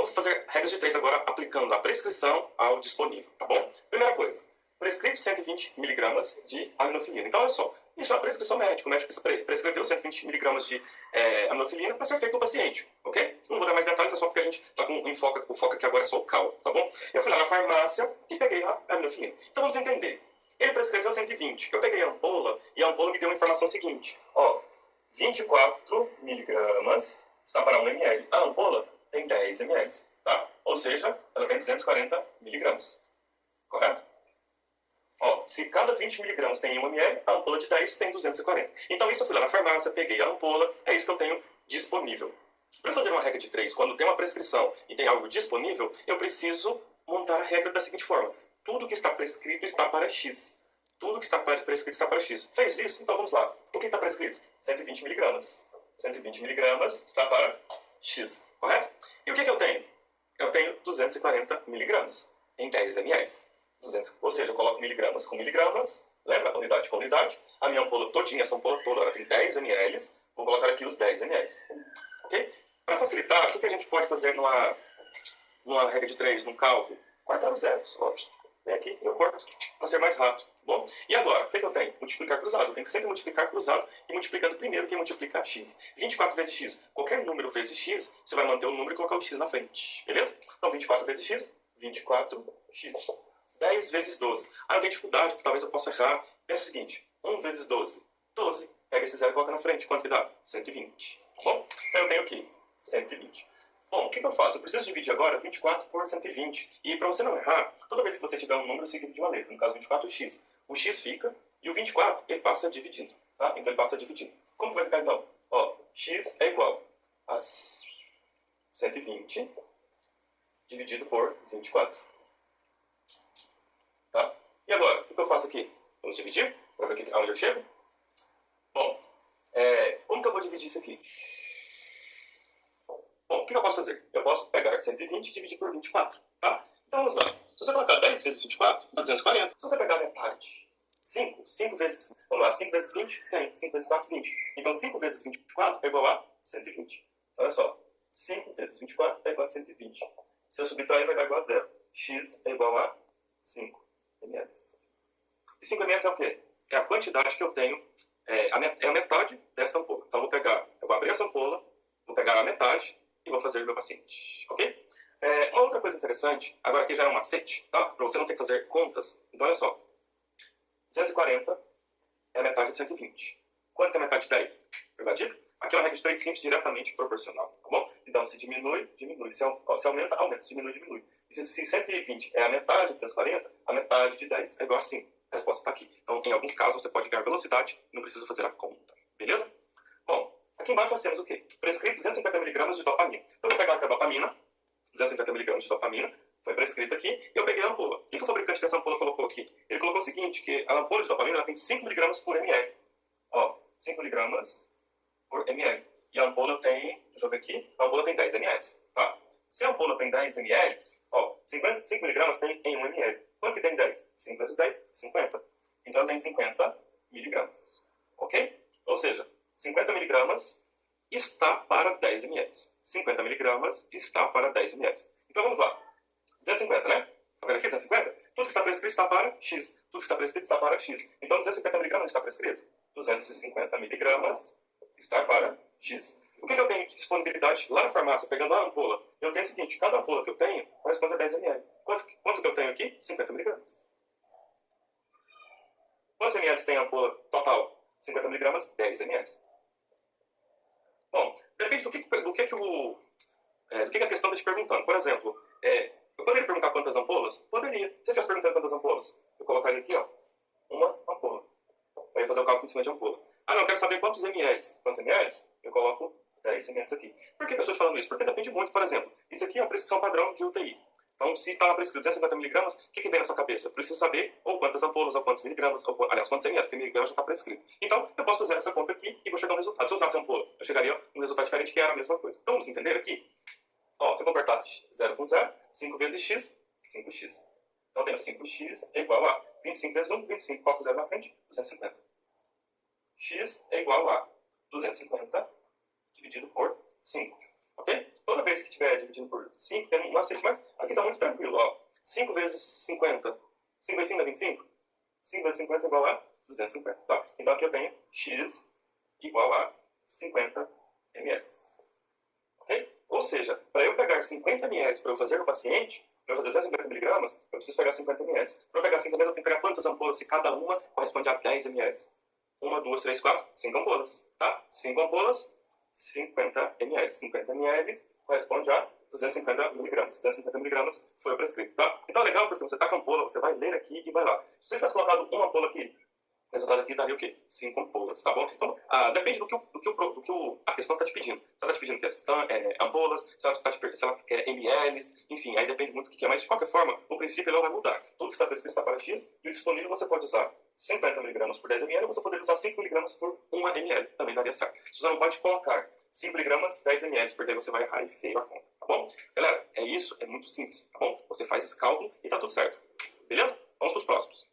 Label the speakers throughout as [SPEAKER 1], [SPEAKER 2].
[SPEAKER 1] Vamos fazer regras de 3 agora, aplicando a prescrição ao disponível, tá bom? Primeira coisa, prescrito 120 mg de aminofilina. Então, olha só, isso é uma prescrição médica. O médico prescreveu 120 mg de aminofilina para ser feito no paciente, ok? Não vou dar mais detalhes, é só porque a gente está com o foco aqui agora é só o cal, tá bom? Eu fui lá na farmácia e peguei a aminofilina. Então, vamos entender. Ele prescreveu 120. Eu peguei a ampola e a ampola me deu a informação seguinte. Ó, 24 mg está para 1 ml. A ampola tem 10 ml, tá? Ou seja, ela tem 240 mg. Correto? Ó, se cada 20 mg tem 1 ml, a ampola de 10 tem 240. Então, isso eu fui lá na farmácia, peguei a ampola, é isso que eu tenho disponível. Para fazer uma regra de 3, quando tem uma prescrição e tem algo disponível, eu preciso montar a regra da seguinte forma. Tudo que está prescrito está para X. Tudo que está prescrito está para X. Fez isso? Então vamos lá. O que está prescrito? 120 mg. 120 mg está para X. Correto? E o que eu tenho? Eu tenho 240 mg em 10 ml. 200, ou seja, eu coloco miligramas com miligramas, lembra? Unidade com unidade. A minha ampola todinha, essa ampola toda, ela tem 10 ml. Vou colocar aqui os 10 ml. Ok? Para facilitar, o que a gente pode fazer numa regra de 3, num cálculo? Cortar os zeros, óbvio. Vem aqui, eu corto, para ser mais rápido. Bom, e agora, o que eu tenho? Multiplicar cruzado. Eu tenho que sempre multiplicar cruzado e multiplicando primeiro quem multiplica x. 24 vezes x. Qualquer número vezes x, você vai manter o número e colocar o x na frente. Beleza? Então, 24 vezes x, 24x. 10 vezes 12. Ah, eu tenho dificuldade, porque talvez eu possa errar. Pensa o seguinte, 1 vezes 12. 12. Pega esse zero e coloca na frente. Quanto que dá? 120. Bom, então eu tenho aqui 120. Bom, o que eu faço? Eu preciso dividir agora 24 por 120. E para você não errar, toda vez que você tiver um número seguido de uma letra, no caso 24x, o x fica e o 24 ele passa dividindo. Tá? Então ele passa dividindo. Como que vai ficar então? Ó, x é igual a 120 dividido por 24. Tá? E agora, o que eu faço aqui? Vamos dividir para ver aonde eu chego? Bom, como que eu vou dividir isso aqui? Bom, o que eu posso fazer? Eu posso pegar 120 e dividir por 24, tá? Então vamos lá. Se você colocar 10 vezes 24, dá 240. Se você pegar a metade, 5 vezes, vamos lá, 5 vezes 20, 100. 5 vezes 4, 20. Então 5 vezes 24 é igual a 120. Então, olha só, 5 vezes 24 é igual a 120. Se eu subtrair, vai dar igual a 0. X é igual a 5 ml. E 5 ml é o quê? É a quantidade que eu tenho, é a metade desta ampola. Então eu vou abrir essa ampola, vou pegar a metade e vou fazer o meu paciente, ok? Uma outra coisa interessante, agora aqui já é um macete, tá? Para você não ter que fazer contas. Então, olha só. 240 é a metade de 120. Quanto que é a metade de 10? Pegou a dica? Aqui é uma regra de 3 simples, diretamente proporcional, tá bom? Então, se diminui, diminui. Se aumenta, aumenta. Se diminui, diminui. E se 120 é a metade de 240, a metade de 10 é igual a 5. A resposta está aqui. Então, em alguns casos, você pode ganhar velocidade, não precisa fazer a conta. Beleza? Bom, aqui embaixo nós temos o quê? Prescrito 250 mg de dopamina. Então, eu vou pegar aqui a dopamina, 250 mg de dopamina, foi prescrito aqui, e eu peguei a ampola. O que o fabricante dessa ampola colocou aqui? Ele colocou o seguinte, que a ampola de dopamina ela tem 5 mg por ml. Ó, 5 mg por ml. E a ampola tem, deixa eu ver aqui, a ampola tem 10 ml. Tá? Se a ampola tem 10 ml, ó, 5 mg tem em 1 ml. Quanto que tem 10? 5 vezes 10, 50. Então tem 50 mg. Ok? Ou seja, 50 mg está para 10 ml. 50 mg está para 10 ml. Então vamos lá. 250, né? Tá vendo aqui? 250? Tudo que está prescrito está para X. Tudo que está prescrito está para X. Então 250 mg está prescrito. 250 mg está para X. O que eu tenho de disponibilidade lá na farmácia, pegando a ampola? Eu tenho o seguinte, cada ampola que eu tenho corresponde a 10 ml. Quanto que eu tenho aqui? 50 mg. Quantos ml tem a ampola total? 50 mg, 10 ml. Bom, depende do que a questão está te perguntando. Por exemplo, eu poderia perguntar quantas ampolas? Poderia. Se eu estivesse perguntando quantas ampolas, eu colocaria aqui, ó, uma ampola. Aí eu fazer o cálculo em cima de ampola. Ah, não, eu quero saber quantos ml. Quantos ml? Eu coloco 10 ml aqui. Por que eu estou te falando isso? Porque depende muito, por exemplo, isso aqui é uma prescrição padrão de UTI. Então, se está prescrito 250 mg, o que vem na sua cabeça? Eu preciso saber ou quantas ampolas, ou quantos miligramas, aliás, quantos ml, porque miligrama já está prescrito. Então, eu posso fazer essa conta aqui e vou chegar a um resultado. Se eu usasse a ampola, eu chegaria a um resultado diferente, que era a mesma coisa. Então, vamos entender aqui? Ó, eu vou cortar 0 com 0, 5 vezes x, 5x. Então, eu tenho 5x é igual a 25 vezes 1, 25, coloco 0 na frente, 250. X é igual a 250 dividido por 5. Ok? Toda vez que estiver dividindo por 5, tem um macete, mas aqui está muito tranquilo. Ó. 5 vezes 50. 5 vezes 5 dá 25? 5 vezes 50 é igual a 250. Tá? Então aqui eu tenho x igual a 50 ml. Okay? Ou seja, para eu pegar 50 ml para eu fazer no paciente, para eu fazer 250 miligramas, eu preciso pegar 50 ml. Para eu pegar 50 ml, eu tenho que pegar quantas ampolas? Se cada uma corresponde a 10 ml. 1, 2, 3, 4, 5 ampolas. Tá? 5 ampolas, 50 ml. 50 ml corresponde a 250 miligramas. 250 miligramas foi o prescrito. Tá? Então é legal porque você está com a ampola, você vai ler aqui e vai lá. Se você tivesse colocado uma ampola aqui, o resultado aqui daria o quê? 5 ampolas, tá bom? Então, depende do que a questão está te pedindo. Se ela está te pedindo ampolas, se ela quer ml, enfim, aí depende muito do que é. Mas, de qualquer forma, o princípio não vai mudar. Tudo que está prescrito está para X, e o disponível você pode usar 50 mg por 10 ml, ou você poderia usar 5 mg por 1 ml, também daria certo. Você não pode colocar 5 mg, 10 ml, porque aí você vai errar e feio a conta, tá bom? Galera, é isso, é muito simples, tá bom? Você faz esse cálculo e tá tudo certo. Beleza? Vamos para os próximos.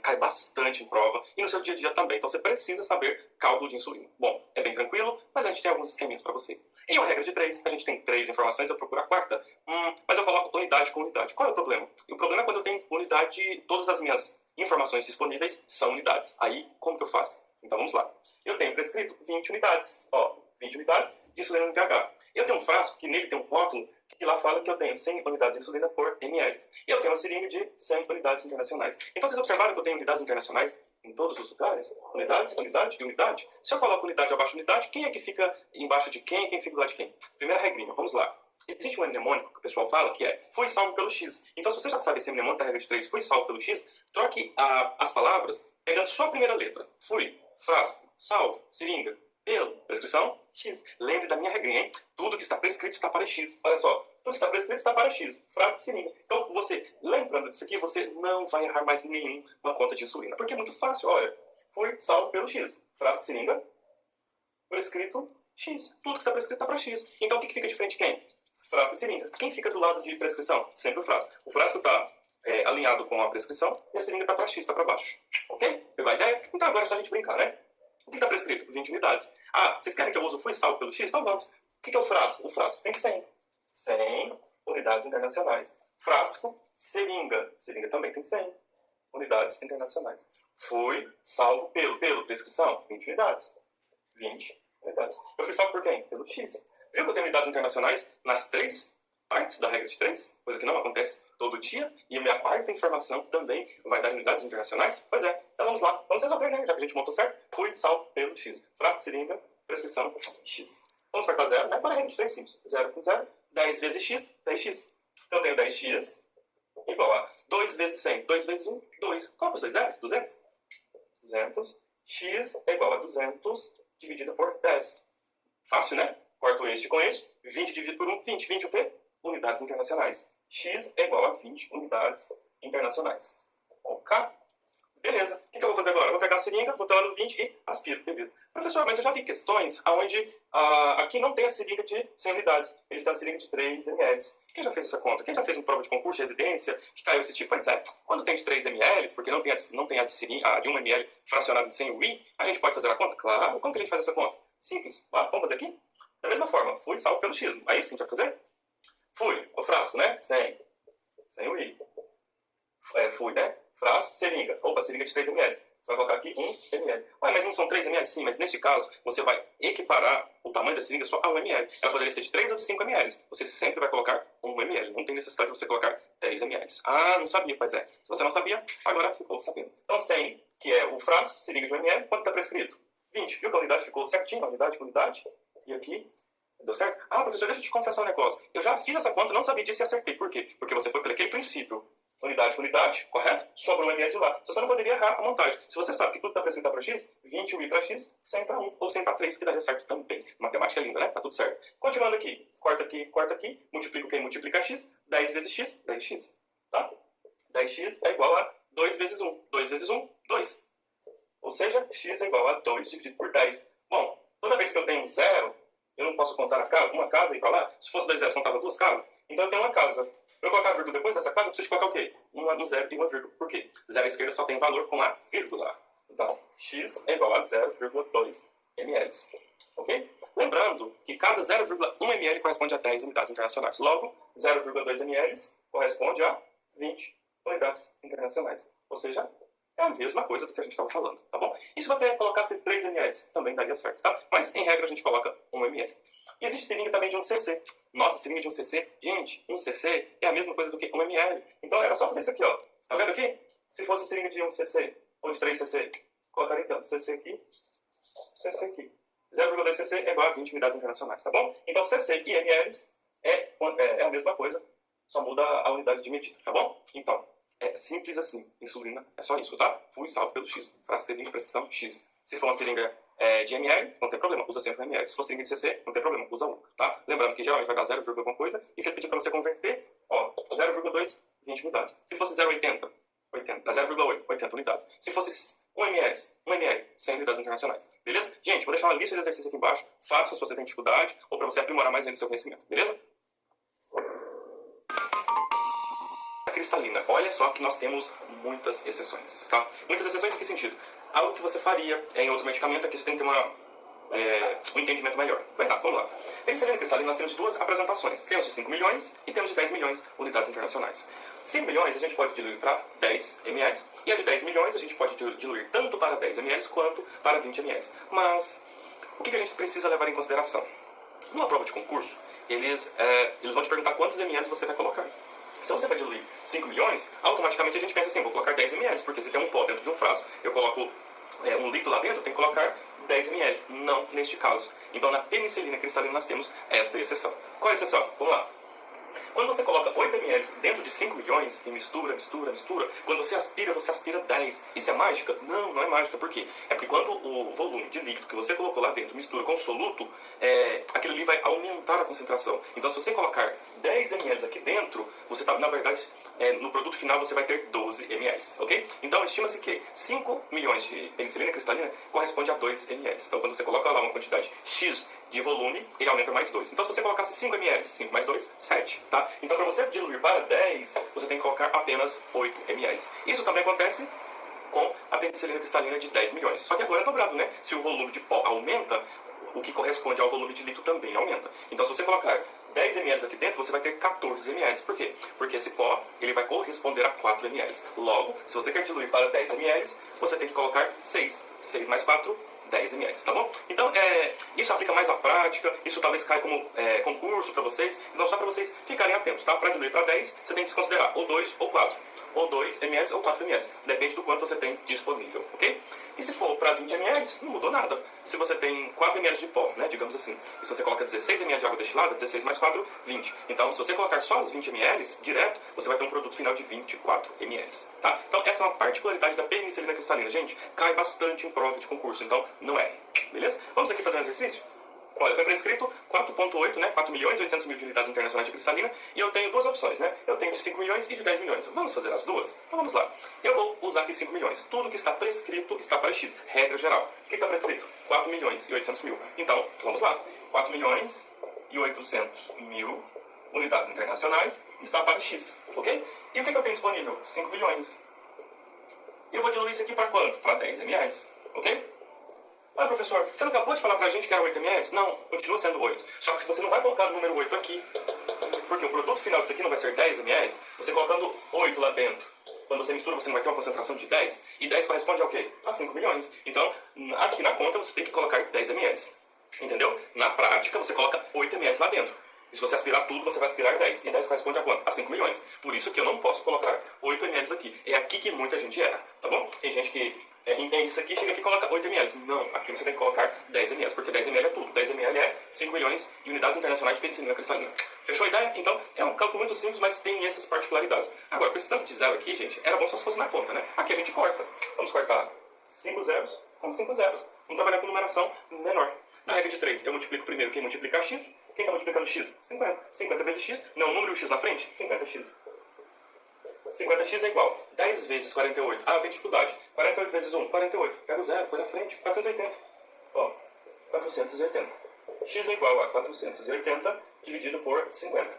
[SPEAKER 1] Cai bastante em prova e no seu dia a dia também, então você precisa saber cálculo de insulina. Bom, é bem tranquilo, mas a gente tem alguns esqueminhas para vocês. Em uma regra de 3, a gente tem 3 informações, eu procuro a quarta, mas eu coloco unidade com unidade. Qual é o problema? O problema é quando eu tenho unidade, todas as minhas informações disponíveis são unidades. Aí, como que eu faço? Então vamos lá. Eu tenho prescrito 20 unidades, ó, 20 unidades de insulina no pH. Eu tenho um frasco que nele tem um rótulo que lá fala que eu tenho 100 unidades de insulina por ml. E eu tenho uma seringa de 100 unidades internacionais. Então vocês observaram que eu tenho unidades internacionais em todos os lugares? Unidades, unidade e unidade. Se eu coloco unidade abaixo de unidade, quem é que fica embaixo de quem e quem fica do lado de quem? Primeira regrinha, vamos lá. Existe um mnemônico que o pessoal fala que é fui salvo pelo X. Então se você já sabe esse mnemônico da regra de 3, fui salvo pelo X, troque as palavras pegando só a primeira letra. Fui, frasco, salvo, seringa, pelo, prescrição, X. Lembre da minha regrinha, hein? Tudo que está prescrito está para X. Olha só, tudo que está prescrito está para X. Frasco, seringa. Então, você, lembrando disso aqui, você não vai errar mais nenhuma conta de insulina. Porque é muito fácil, olha. Foi salvo pelo X. Frasco, seringa, prescrito, X. Tudo que está prescrito está para X. Então, o que fica de frente de quem? Frasco e seringa. Quem fica do lado de prescrição? Sempre o frasco. O frasco está alinhado com a prescrição e a seringa está para X, está para baixo. Ok? Pegou a ideia? Então, agora é só a gente brincar, né? O que está prescrito? 20 unidades. Vocês querem que eu use fui salvo pelo X? Então vamos. O que é o frasco? O frasco tem 100. 100 unidades internacionais. Frasco, seringa. Seringa também tem 100 unidades internacionais. Fui salvo pelo prescrição, 20 unidades. 20 unidades. Eu fui salvo por quem? Pelo X. Viu que eu tenho unidades internacionais nas 3 partes da regra de 3? Coisa que não acontece todo dia. E a minha quarta informação também vai dar unidades internacionais? Pois é. Então vamos lá. Vamos resolver, né? Já que a gente montou certo. Fui salvo pelo X. Frasco, seringa, prescrição, X. Vamos cortar zero, né? Para a regra de 3 simples. 0 com 0. 10 vezes X, 10X. Então eu tenho 10X igual a 2 vezes 100. 2 vezes 1, 2. Qual os dois zeros? 200. 200. X é igual a 200 dividido por 10. Fácil, né? Corto este com este. 20 dividido por 1, 20. 20 o quê? Unidades internacionais. X é igual a 20 unidades internacionais. Ok? Beleza. O que eu vou fazer agora? Eu vou pegar a seringa, vou lá no 20 e aspiro. Beleza. Professor, mas eu já vi questões onde aqui não tem a seringa de 100 unidades. Eles têm a seringa de 3 ml. Quem já fez essa conta? Quem já fez uma prova de concurso de residência que caiu esse tipo? Pois é. Quando tem de 3 ml, porque não tem a de 1 ml fracionada de 100 UI, a gente pode fazer a conta? Claro. Como que a gente faz essa conta? Simples. Vamos fazer aqui? Da mesma forma, fui salvo pelo X. É isso que a gente vai fazer? Fui. O frasco, né? 100 UI. Fui, né? Frasco, seringa. Opa, seringa de 3 ml. Você vai colocar aqui 1 ml. Ué, mas não são 3 ml? Sim, mas neste caso, você vai equiparar o tamanho da seringa só a 1 ml. Ela poderia ser de 3 ou de 5 ml. Você sempre vai colocar 1 ml. Não tem necessidade de você colocar 10 ml. Não sabia, pois é. Se você não sabia, agora ficou sabendo. Então, 100, que é o frasco, seringa de 1 ml, quanto está prescrito? 20. Viu que a unidade ficou certinho? A unidade com unidade. E aqui... Deu certo? Professor, deixa eu te confessar um negócio. Eu já fiz essa conta, não sabia disso e acertei. Por quê? Porque você foi pelo aquele princípio. Unidade por unidade, correto? Sobra um ml de lá. Você não poderia errar a montagem. Se você sabe que tudo está prescrito para X, 20 UI para X, 100 para 1 ou 100 para 3, que daria certo também. Matemática é linda, né? Tá tudo certo. Continuando aqui. Corta aqui. Multiplica o que? Multiplica X. 10 vezes X, 10X. Tá? 10X é igual a 2 vezes 1. 2 vezes 1, 2. Ou seja, X é igual a 2 dividido por 10. Bom, toda vez que eu tenho 0, eu não posso contar uma casa e ir para lá. Se fosse 2 zeros, contava 2 casas. Então eu tenho uma casa. Para eu colocar a vírgula depois dessa casa, eu preciso colocar o quê? Um zero e uma vírgula. Por quê? Zero à esquerda só tem valor com a vírgula. Então, x é igual a 0,2 ml. Ok? Lembrando que cada 0,1 ml corresponde a 10 unidades internacionais. Logo, 0,2 ml corresponde a 20 unidades internacionais. Ou seja, é a mesma coisa do que a gente estava falando, tá bom? E se você colocasse 3 ml, também daria certo, tá? Mas, em regra, a gente coloca 1 ml. E existe seringa também de 1 cc. Nossa, seringa de 1 cc, gente, 1 cc é a mesma coisa do que 1 ml. Então, era só fazer isso aqui, ó. Tá vendo aqui? Se fosse seringa de 1 cc ou de 3 cc, colocaria aqui, ó, cc aqui, cc aqui. 0,2 cc é igual a 20 unidades internacionais, tá bom? Então, cc e ml é a mesma coisa, só muda a unidade de medida, tá bom? Então, é simples assim. Insulina é só isso, tá? Fui salvo pelo X. Frase seringa, prescrição X. Se for uma seringa de ml, não tem problema, usa sempre ml. Se for seringa de cc, não tem problema, usa 1, tá? Lembrando que geralmente vai dar 0, alguma coisa, e se ele pedir para você converter, ó, 0,2, 20 unidades. Se fosse 0,80, 0,8, 80 unidades. Se fosse 1 ml, 100 unidades internacionais. Beleza? Gente, vou deixar uma lista de exercícios aqui embaixo. Faça se você tem dificuldade ou para você aprimorar mais ainda o seu conhecimento. Beleza? A cristalina. Olha só que nós temos muitas exceções, tá? Muitas exceções em que sentido? Algo que você faria em outro medicamento é que você tem que ter um entendimento melhor. Vai lá, vamos lá. Penicilina cristalina nós temos duas apresentações. Temos de 5 milhões e temos de 10 milhões unidades internacionais. 5 milhões a gente pode diluir para 10 ml e a de 10 milhões a gente pode diluir tanto para 10 ml quanto para 20 ml. Mas o que a gente precisa levar em consideração? Numa prova de concurso, eles vão te perguntar quantos ml você vai colocar. Se você vai diluir 5 milhões, automaticamente a gente pensa assim, vou colocar 10 ml, porque se tem um pó dentro de um frasco, eu coloco 1 litro lá dentro, eu tenho que colocar 10 ml. Não neste caso. Então, na penicilina cristalina nós temos esta exceção. Qual é a exceção? Vamos lá. Quando você coloca 8 ml dentro de 5 milhões e mistura, quando você aspira 10. Isso é mágica? Não, não é mágica. Por quê? É porque quando o volume de líquido que você colocou lá dentro mistura com o soluto, aquilo ali vai aumentar a concentração. Então, se você colocar 10 ml aqui dentro, você está, na verdade, no produto final você vai ter 12 ml, ok? Então, estima-se que 5 milhões de penicilina cristalina corresponde a 2 ml. Então, quando você coloca lá uma quantidade X de volume, ele aumenta mais 2. Então, se você colocasse 5 ml, 5 mais 2, 7, tá? Então, para você diluir para 10, você tem que colocar apenas 8 ml. Isso também acontece com a penicilina cristalina de 10 milhões. Só que agora é dobrado, né? Se o volume de pó aumenta, o que corresponde ao volume de litro também aumenta. Então, se você colocar 10 ml aqui dentro, você vai ter 14 ml. Por quê? Porque esse pó ele vai corresponder a 4 ml. Logo, se você quer diluir para 10 ml, você tem que colocar 6. 6 mais 4, 10 ml, tá bom? Então, isso aplica mais à prática, isso talvez caia como concurso para vocês. Então, só para vocês ficarem atentos, tá? Para diluir para 10, você tem que considerar ou 2 ou 4. Ou 2 ml ou 4 ml. Depende do quanto você tem disponível, ok? E se for para 20 ml, não mudou nada. Se você tem 4 ml de pó, né, digamos assim, e se você coloca 16 ml de água destilada, 16 mais 4, 20. Então, se você colocar só as 20 ml direto, você vai ter um produto final de 24 ml, tá? Então, essa é uma particularidade da penicilina cristalina. Gente, cai bastante em prova de concurso, então não é. Beleza? Vamos aqui fazer um exercício? Olha, foi prescrito 4,8, né? 4 milhões e 800 mil de unidades internacionais de cristalina. E eu tenho duas opções, né? Eu tenho de 5 milhões e de 10 milhões. Vamos fazer as duas? Então vamos lá. Eu vou usar aqui 5 milhões. Tudo que está prescrito está para X. Regra geral. O que está prescrito? 4 milhões e 800 mil. Então, vamos lá. 4 milhões e 800 mil unidades internacionais está para X. Ok? E o que eu tenho disponível? 5 milhões. E eu vou diluir isso aqui para quanto? Para 10 ml. Ok? Ah, professor, você não acabou de falar pra gente que era 8 ml? Não, continua sendo 8. Só que você não vai colocar o número 8 aqui, porque o produto final disso aqui não vai ser 10 ml. Você colocando 8 lá dentro, quando você mistura, você não vai ter uma concentração de 10. E 10 corresponde ao quê? A 5 milhões. Então, aqui na conta, você tem que colocar 10 ml. Entendeu? Na prática, você coloca 8 ml lá dentro. E se você aspirar tudo, você vai aspirar 10. E 10 corresponde a quanto? A 5 milhões. Por isso que eu não posso colocar 8 ml aqui. É aqui que muita gente erra, tá bom? Tem gente que entende isso aqui, chega aqui e coloca 8 ml. Não, aqui você tem que colocar 10 ml, porque 10 ml é tudo. 10 ml é 5 milhões de unidades internacionais de penicilina cristalina. Fechou a ideia? Então, é um cálculo muito simples, mas tem essas particularidades. Agora, com esse tanto de zero aqui, gente, era bom só se fosse na conta, né? Aqui a gente corta. Vamos cortar 5 zeros com 5 zeros. Vamos trabalhar com numeração menor. Na regra de 3, eu multiplico primeiro quem multiplicar x. Quem está multiplicando x? 50. 50 vezes x. Não, o número x na frente? 50x. 50x é igual 10 vezes 48. Ah, eu tenho dificuldade. 48 vezes 1, 48. Pega o zero, põe na frente. 480. Ó, 480. X é igual a 480 dividido por 50.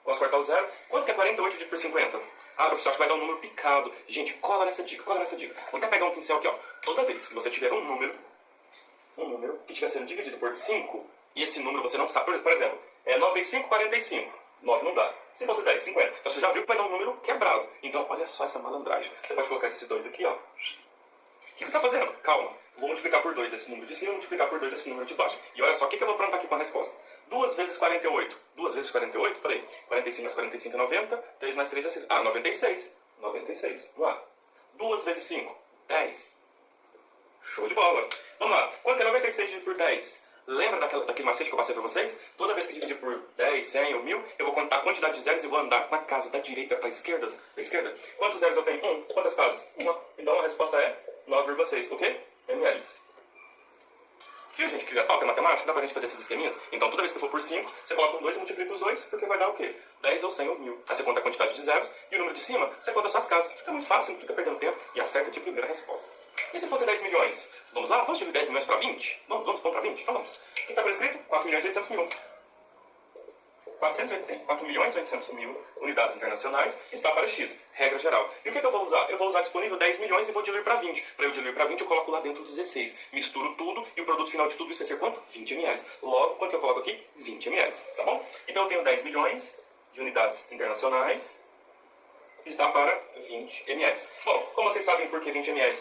[SPEAKER 1] Posso cortar o zero? Quanto que é 48 dividido por 50? Ah, professor, acho que vai dar um número picado. Gente, cola nessa dica, cola nessa dica. Vou até pegar um pincel aqui, ó. Toda vez que você tiver um número um número que estiver sendo dividido por 5, e esse número você não sabe, por exemplo, 9 vezes 5, 45. 9 não dá. Se fosse 10, 50. Então você já viu que vai dar um número quebrado. Então, olha só essa malandragem. Você pode colocar esse 2 aqui, ó. O que você está fazendo? Calma. Vou multiplicar por 2 esse número de cima e multiplicar por 2 esse número de baixo. E olha só, o que eu vou aprontar aqui com a resposta? 2 vezes 48. 2 vezes 48? Peraí. 45 mais 45 é 90. 3 mais 3 é 6. Ah, 96. 96. Vamos lá. 2 vezes 5. 10. Show de bola. Vamos lá. Quanto é 96 dividido por 10? Lembra daquele macete que eu passei para vocês? Toda vez que dividir por 10, 100 ou 1000, eu vou contar a quantidade de zeros e vou andar com a casa da direita para a esquerda. Quantos zeros eu tenho? 1. Quantas casas? 1. Então a resposta é 9,6. O quê? ml. Viu, gente, que legal que é matemática? Dá pra gente fazer esses esqueminhas? Então, toda vez que for por 5, você coloca um 2 e multiplica os dois, porque vai dar o quê? 10 ou 100 ou 1000. Aí você conta a quantidade de zeros e o número de cima, você conta as suas casas. Fica muito fácil, não fica perdendo tempo e acerta de primeira resposta. E se fosse 10 milhões? Vamos lá? Vamos dividir 10 milhões para 20? Vamos para 20? Então vamos. O que está prescrito? 4 milhões e 800 mil. 4 milhões e 800 mil unidades internacionais está para X, regra geral. E o que eu vou usar? Eu vou usar disponível 10 milhões e vou diluir para 20. Para eu diluir para 20, eu coloco lá dentro 16. Misturo tudo e o produto final de tudo isso vai ser quanto? 20 ml. Logo, quanto que eu coloco aqui? 20 ml, tá bom? Então eu tenho 10 milhões de unidades internacionais, está para 20 ml. Bom, como vocês sabem por que 20 ml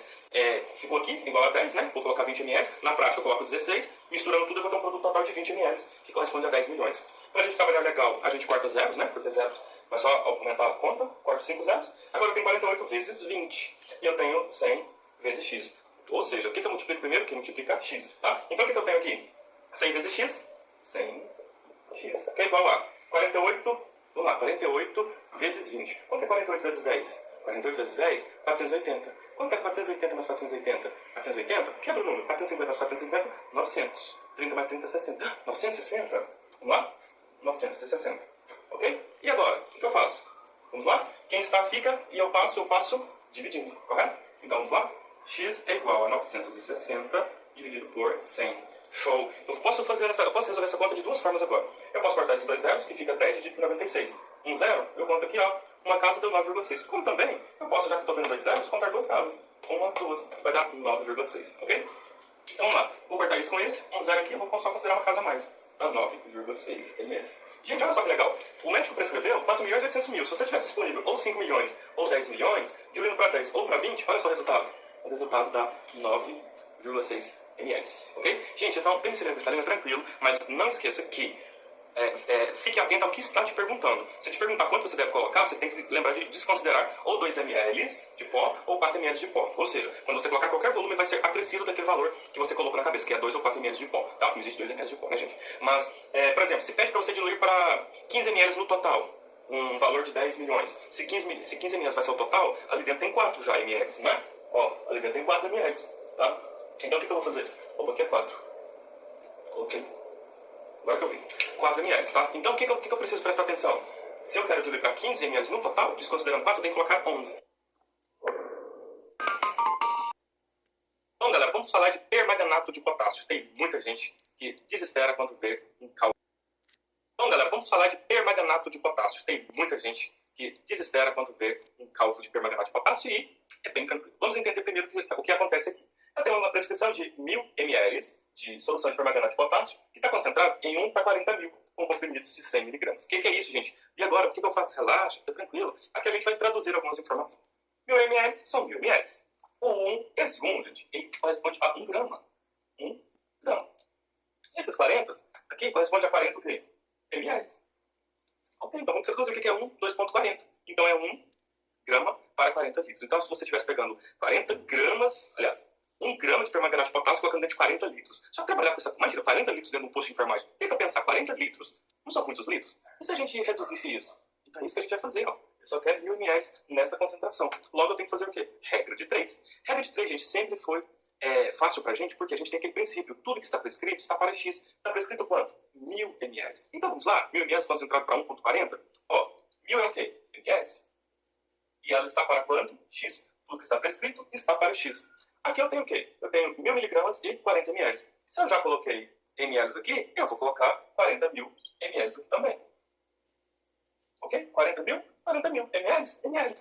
[SPEAKER 1] ficou aqui, igual a 10, né? Vou colocar 20 ml. Na prática eu coloco 16. Misturando tudo eu vou ter um produto total de 20 ml, que corresponde a 10 milhões. Para a gente trabalhar legal, a gente corta zeros, né? Porque zeros vai só aumentar a conta, corto 5 zeros. Agora eu tenho 48 vezes 20. E eu tenho 100 vezes x. Ou seja, o que eu multiplico primeiro? Que multiplica x, tá? Então o que eu tenho aqui? 100 vezes x? 100x. Que é igual a 48, vamos lá, 48 vezes 20. Quanto é 48 vezes 10? 48 vezes 10? 480. Quanto é 480 mais 480? 480? Quebra o número. 450 mais 450? 900. 30 mais 30 é 60. 960? Vamos lá? 960. Ok? E agora? O que eu faço? Vamos lá? Quem está fica e eu passo dividindo. Correto? Então vamos lá? X é igual a 960 dividido por 100. Show! Eu posso resolver essa conta de duas formas agora. Eu posso cortar esses dois zeros, que fica 10 dividido por 96. Um zero, eu conto aqui, ó. Uma casa deu 9,6. Como também, eu posso, já que estou vendo dois zeros, contar duas casas. Uma, duas. Vai dar 9,6. Ok? Então vamos lá. Vou cortar isso com esse. Um zero aqui, eu vou só considerar uma casa a mais. Dá 9,6 ml. Gente, olha só que legal. O médico prescreveu 4 milhões e 800 mil. Se você tivesse disponível ou 5 milhões ou 10 milhões, dividindo para 10 ou para 20, olha só o resultado. O resultado dá 9,6 ml. Ok? Gente, então, penicilina cristalina tranquilo, mas não esqueça que fique atento ao que está te perguntando. Se te perguntar quanto você deve colocar, você tem que lembrar de desconsiderar ou 2 ml de pó ou 4 ml de pó. Ou seja, quando você colocar qualquer volume, vai ser acrescido daquele valor que você colocou na cabeça, que é 2 ou 4 ml de pó. Tá? Não existe 2 ml de pó, né, gente? Mas, por exemplo, se pede para você diluir para 15 ml no total, um valor de 10 milhões. Se 15 ml vai ser o total, ali dentro tem 4 já ml, né? Ó, ali dentro tem 4 ml, tá? Então o que eu vou fazer? Opa, aqui é 4. Ok. Agora que eu vi. 4 ml, tá? Então o que eu preciso prestar atenção? Se eu quero diluir para 15 ml no total, desconsiderando 4, eu tenho que colocar 11. Então, galera, vamos falar de permanganato de potássio. Tem muita gente que desespera quando vê um cálculo. Então, galera, vamos falar de permanganato de potássio. Tem muita gente que desespera quando vê um cálculo de permanganato de potássio e é bem tranquilo. Vamos entender primeiro o que acontece aqui. Eu tenho uma prescrição de 1000 ml de solução de permanganato de potássio que está concentrado em 1 para 40 mil com comprimidos de 100 mg. O que é isso, gente? E agora, o que eu faço? Relaxa, fica tranquilo. Aqui a gente vai traduzir algumas informações. 1000 ml são 1000 ml. Esse 1, gente, ele corresponde a 1 grama. 1 grama. Esses 40 aqui corresponde a 40 o quê? ml. Ok, então vamos traduzir o que é 1, 2,40. Então é 1 grama para 40 litros. Então, se você estivesse pegando 40 gramas, aliás, 1 grama de permanganato de potássio colocando dentro de 40 litros. Só que trabalhar com essa, imagina, 40 litros dentro de um posto de enfermagem. Tenta pensar, 40 litros, não são muitos litros? E se a gente reduzisse isso? Então é isso que a gente vai fazer, ó. Eu só quero 1000 ml nessa concentração. Logo eu tenho que fazer o quê? Regra de 3. Regra de 3, gente, sempre foi fácil pra gente, porque a gente tem aquele princípio. Tudo que está prescrito está para X. Está prescrito quanto? 1000 ml. Então vamos lá, 1000 ml concentrado para 1,40. Ó, 1000 é o quê? ml. E ela está para quanto? X. Tudo que está prescrito está para X. Aqui eu tenho o quê? Eu tenho 1000 mg e 40 ml. Se eu já coloquei ml aqui, eu vou colocar 40 mil ml aqui também. Ok? 40 mil ml.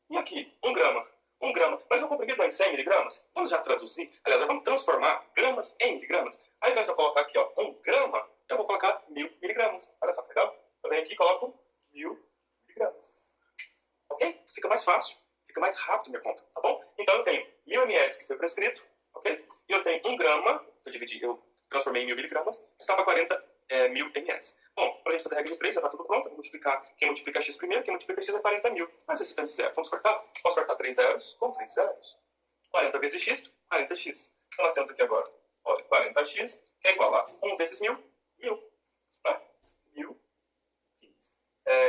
[SPEAKER 1] E aqui, 1 grama. 1 grama. Mas meu comprimido é em 100 miligramas. Vamos já traduzir. Aliás, vamos transformar gramas em miligramas. Ao invés de eu colocar aqui, ó, 1 grama, eu vou colocar 1000 miligramas. Olha só que legal. Eu venho aqui e coloco 1000 miligramas. Ok? Fica mais fácil. Fica mais rápido minha conta, tá bom? Então eu tenho 1000 ml que foi prescrito, ok? E eu tenho 1 grama, eu transformei em 1000 miligramas, estava 40 1000 ml. Bom, para a gente fazer a regra de 3, já está tudo pronto. Eu vou multiplicar. Quem multiplica x primeiro, quem multiplica x é 40.000. Mas esse tanto de zero, vamos cortar? Posso cortar 3 zeros com 3 zeros. 40 vezes x, 40x. Então nós temos aqui agora, olha, 40x, que é igual a 1 vezes 1000, 1000. Né? 1000.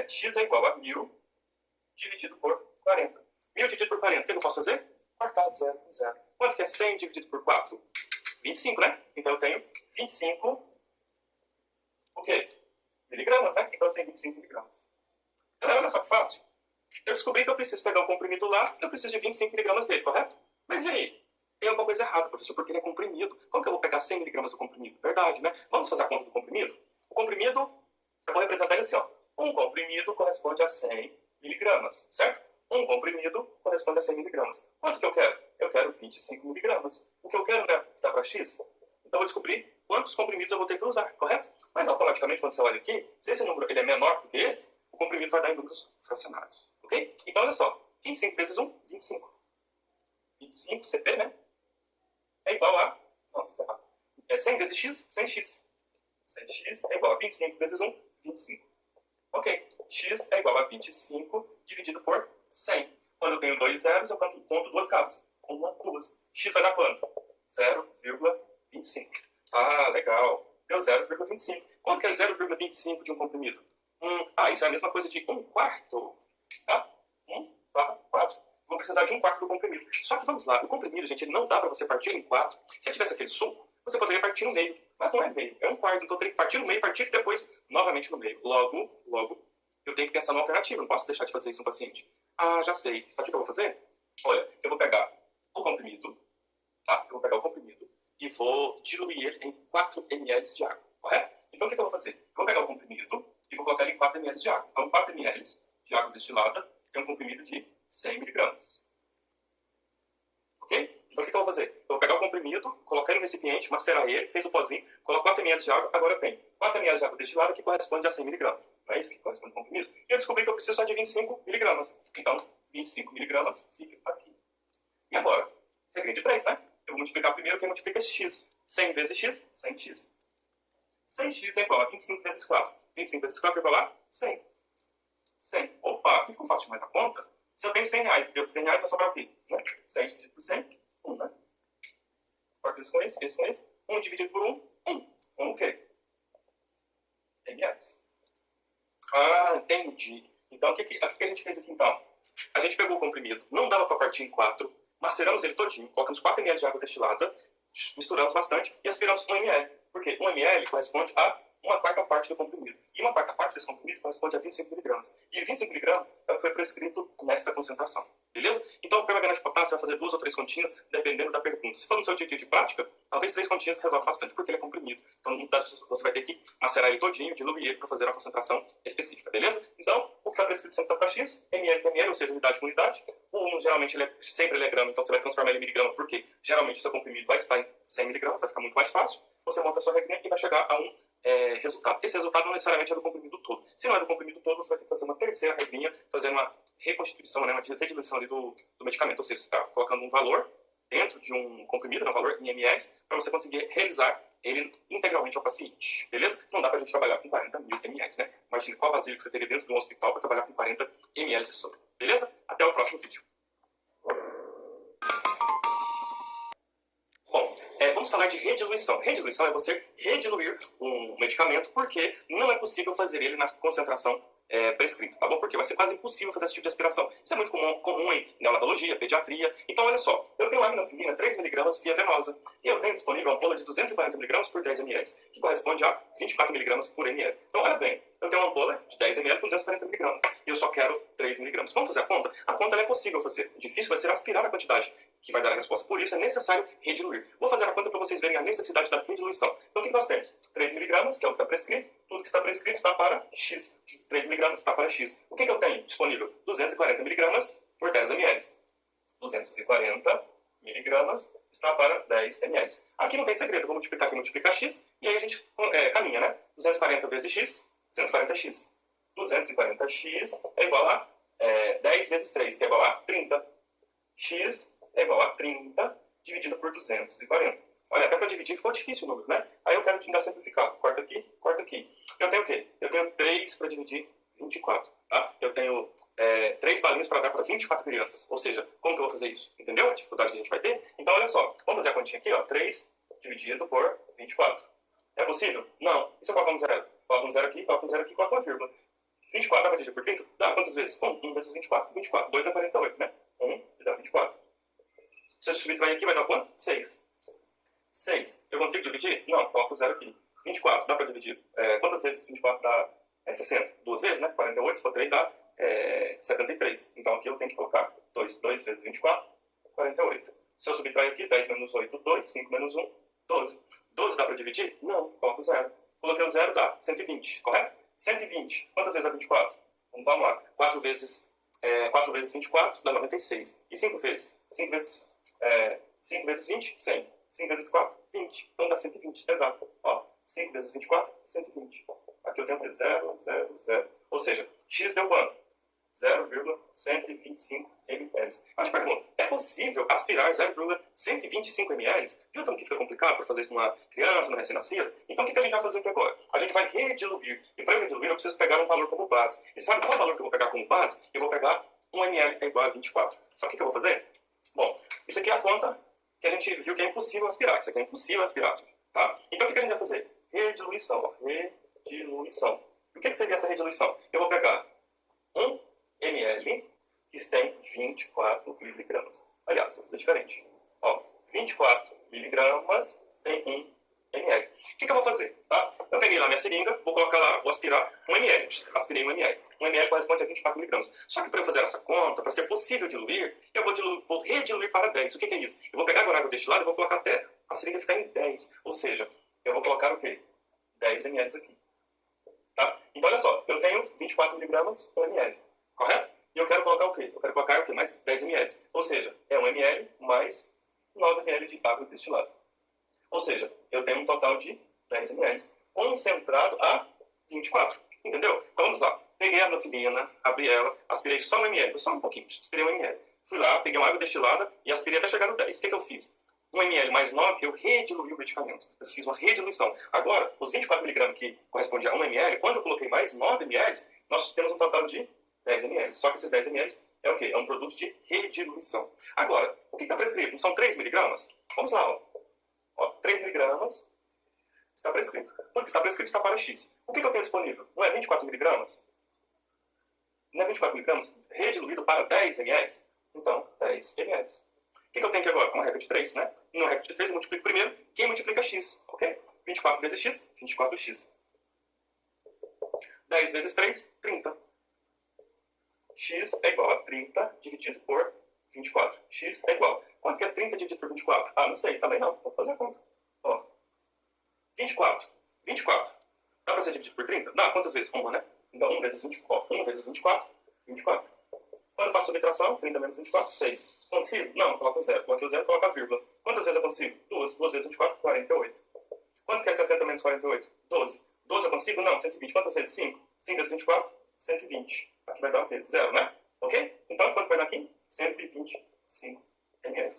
[SPEAKER 1] X é igual a 1000 dividido por 40. 1000 dividido por 40, o que eu posso fazer? Cortar 0 com 0. Quanto que é 100 dividido por 4? 25, né? Então eu tenho 25, o quê? Miligramas, né? Então eu tenho 25 miligramas. Galera, olha só que fácil. Eu descobri que eu preciso pegar um comprimido lá, eu preciso de 25 miligramas dele, correto? Mas e aí? Tem alguma coisa errada, professor, porque ele é comprimido. Como que eu vou pegar 100 miligramas do comprimido? Verdade, né? Vamos fazer a conta do comprimido? O comprimido, eu vou representar ele assim, ó. Um comprimido corresponde a 100 miligramas, certo? Um comprimido corresponde a 100 miligramas. Quanto que eu quero? Eu quero 25 miligramas. O que eu quero, né, dá para x? Então eu vou descobrir quantos comprimidos eu vou ter que usar, correto? Mas automaticamente, quando você olha aqui, se esse número ele é menor do que esse, o comprimido vai dar em números fracionários, ok? Então olha só, 25 vezes 1, 25. 25, CP, né? É igual a... Não, fiz errado. 100 vezes x, 100x. 100x é igual a 25 vezes 1, 25. Ok, x é igual a 25 dividido por 100. Quando eu tenho 2 zeros, eu conto duas casas. 1, 2. X vai dar quanto? 0,25. Ah, legal. Deu 0,25. Quanto que é 0,25 de um comprimido? Isso é a mesma coisa de 1/4. Tá? 1/4. Vou precisar de 1/4 do comprimido. Só que vamos lá, o comprimido, gente, ele não dá para você partir em 4. Se tivesse aquele suco, você poderia partir no meio. Mas não é meio, é 1/4. Então eu teria que partir no meio, partir depois novamente no meio. Logo, eu tenho que pensar numa alternativa. Não posso deixar de fazer isso no paciente. Ah, já sei. Sabe o que eu vou fazer? Olha, eu vou pegar o comprimido, tá? Eu vou pegar o comprimido e vou diluir ele em 4 ml de água, correto? Então o que eu vou fazer? Eu vou pegar o comprimido e vou colocar ele em 4 ml de água. Então 4 ml de água destilada tem um comprimido de 100 miligramas. Ok? Então o que eu vou fazer? Eu vou pegar o comprimido, colocar ele no recipiente, macerar ele, fez o pozinho, coloco 4 ml de água, agora eu tenho 4 ml de água destilada que corresponde a 100 miligramas. Não é isso que corresponde ao comprimido? E eu descobri que eu preciso só de 25 miligramas. Então 25 miligramas fica aqui. E agora? Regra de 3, né? Eu vou multiplicar primeiro, quem multiplica é x. 100 vezes x, 100x. 100x é igual a 25 vezes 4. 25 vezes 4 é igual a 100. 100. Opa, aqui ficou fácil demais a conta. Se eu tenho 100 reais, eu 100 reais vai sobrar o quê? 100 dividido por 100, 1, né? Corta isso com isso com isso. 1 dividido por 1, 1. 1 o quê? ml. Ah, entendi. Então, o que a gente fez aqui, então? A gente pegou o comprimido, não dava para partir em 4, maceramos ele todinho, colocamos 4 ml de água destilada, misturamos bastante e aspiramos 1 ml. Porque 1 ml corresponde a 1/4 parte do comprimido. E 1/4 parte desse comprimido corresponde a 25 miligramas. E 25 miligramas é o que foi prescrito nesta concentração. Beleza? Então, o permanganate de potássio vai fazer 2 ou 3 continhas, dependendo da pergunta. Se for no seu dia a dia de prática, talvez 3 continhas resolve bastante, porque ele é comprimido. Então, você vai ter que macerar ele todinho, diluir ele para fazer uma concentração específica. Beleza? Então, o que está prescrito sempre está para X, ml por ml, ou seja, unidade por unidade. O 1, geralmente, sempre ele é grama, então você vai transformar ele em miligrama, porque geralmente o seu comprimido vai estar em 100 miligramas, vai ficar muito mais fácil. Você monta a sua regrinha e vai chegar a um resultado. Esse resultado não necessariamente é do comprimido todo. Se não é do comprimido todo, você vai ter que fazer uma terceira regrinha, fazendo uma reconstituição, né, uma rediluição ali do medicamento. Ou seja, você está colocando um valor dentro de um comprimido, um valor em ml, para você conseguir realizar ele integralmente ao paciente. Beleza? Não dá para a gente trabalhar com 40.000 ml, né? Imagina qual vazio que você teria dentro de um hospital para trabalhar com 40 ml de soro. Beleza? Até o próximo vídeo. Bom, vamos falar de rediluição. Rediluição é você rediluir um medicamento porque não é possível fazer ele na concentração prescrita, tá bom? Porque vai ser quase impossível fazer esse tipo de aspiração. Isso é muito comum em neonatologia, pediatria. Então, olha só, eu tenho aminofilina 3 mg via venosa e eu tenho disponível uma ampola de 240 mg por 10 ml, que corresponde a 24 mg por ml. Então, olha bem, eu tenho uma ampola de 10 ml com 240 mg e eu só quero 3 mg. Vamos fazer a conta? A conta é possível fazer. O difícil vai ser aspirar a quantidade que vai dar a resposta. Por isso é necessário rediluir. Vou fazer a conta para vocês verem a necessidade da rediluição. Então, o que nós temos? 3 mg, que é o que está prescrito. Tudo que está prescrito está para X. 3 mg está para X. O que eu tenho disponível? 240 mg por 10 ml. 240 miligramas está para 10 ml. Aqui não tem segredo, eu vou multiplicar aqui, multiplicar x, e aí a gente caminha, né? 240 vezes x, 240x. 240x é igual a 10 vezes 3, que é igual a 30. X é igual a 30 dividido por 240. Olha, até para dividir ficou difícil o número, né? Aí eu quero ainda simplificar. Corta aqui, corta aqui. Eu tenho o quê? Eu tenho 3 para dividir 24. Tá? Eu tenho 3 balinhas para dar para 24 crianças. Ou seja, como que eu vou fazer isso? Entendeu a dificuldade que a gente vai ter? Então, olha só. Vamos fazer a continha aqui, ó. 3 dividido por 24. É possível? Não. E se eu colocar um zero? Coloca um zero aqui, coloca um zero aqui, coloca uma vírgula. 24 dá para dividir por 30? Dá. Quantas vezes? 1 vezes 24. 24. 2 é 48, né? 1 dá 24. Se eu subtrair aqui, vai dar quanto? 6. 6. Eu consigo dividir? Não. Coloco o zero aqui. 24. Dá para dividir. Quantas vezes 24 dá? 60. 2 vezes, né? 48. Se for 3 dá 73. Então aqui eu tenho que colocar 2. 2 vezes 24, 48. Se eu subtrair aqui, 10 menos 8, 2. 5 menos 1, 12. 12 dá para dividir? Não. Coloco o zero. Coloquei o zero, dá 120. Correto? 120. Quantas vezes dá 24? Vamos lá. 4 vezes 24 dá 96. E 5 vezes? 5 vezes 20, 100. 5 vezes 4, 20. Então dá 120. Exato. Ó, 5 vezes 24, 120. Aqui eu tenho que 0, 0, 0. Ou seja, x deu quanto? 0,125 ml. Mas pergunta, é possível aspirar 0,125 ml? Viu tanto que fica complicado para fazer isso numa criança, numa recém-nascida? Então o que a gente vai fazer aqui agora? A gente vai rediluir. E para rediluir eu preciso pegar um valor como base. E sabe qual valor que eu vou pegar como base? Eu vou pegar 1 ml é igual a 24. Sabe o que eu vou fazer? Bom, isso aqui é a conta que a gente viu que é impossível aspirar. Isso aqui é impossível aspirar. Tá? Então o que a gente vai fazer? Rediluição. Rediluição. E o que seria essa rediluição? Eu vou pegar 1 ml que tem 24 miligramas. Aliás, vou fazer diferente. Ó, 24 miligramas tem 1 ml. O que eu vou fazer? Tá? Eu peguei lá minha seringa, vou colocar lá, vou aspirar 1 ml. Aspirei 1 ml. 1 ml corresponde a 24 miligramas. Só que para eu fazer essa conta, para ser possível diluir, eu vou rediluir para 10. O que é isso? Eu vou pegar agora a água destilada e vou colocar até a seringa ficar em 10. Ou seja, eu vou colocar o quê? 10 ml aqui. Tá? Então, olha só, eu tenho 24 miligramas por ml, correto? E eu quero colocar o quê? Eu quero colocar o quê? Mais 10 ml. Ou seja, é 1 ml mais 9 ml de água destilada. Ou seja, eu tenho um total de 10 ml, concentrado a 24. Entendeu? Então, vamos lá. Peguei a anofilina, abri ela, aspirei só 1 ml, só um pouquinho, aspirei 1 ml. Fui lá, peguei uma água destilada e aspirei até chegar no 10. O que eu fiz? 1 ml mais 9, eu rediluí o medicamento. Eu fiz uma rediluição. Agora, os 24 miligramas que correspondiam a 1 ml, quando eu coloquei mais 9 ml, nós temos um total de 10 ml. Só que esses 10 ml é o quê? É um produto de rediluição. Agora, o que está prescrito? São 3 miligramas? Vamos lá, ó. 3 miligramas está prescrito. Porque está prescrito está para X. O que eu tenho disponível? Não é 24 miligramas? Não é 24 miligramas rediluído para 10 ml? Então, 10 ml. O que eu tenho aqui agora? Uma regra de 3, né? Numa regra de 3 eu multiplico primeiro. Quem multiplica x, ok? 24 vezes x, 24x. 10 vezes 3, 30. X é igual a 30 dividido por 24. X é igual. Quanto que é 30 dividido por 24? Ah, não sei, também não. Vou fazer a conta. Ó. 24. 24. Dá para ser dividido por 30? Dá. Quantas vezes? Uma, né? Então, 1 vezes 24. 1 vezes 24, 24. Quando eu faço subtração, 30 menos 24, 6. Consigo? Não, coloca o zero. Coloquei o zero, coloca a vírgula. Quantas vezes eu consigo? 2. 2 vezes 24, 48. Quanto que é 60 menos 48? 12. 12 eu consigo? Não, 120. Quantas vezes? 5. 5 vezes 24, 120. Aqui vai dar o quê? Zero, né? Ok? Então, quanto vai dar aqui? 125 ml.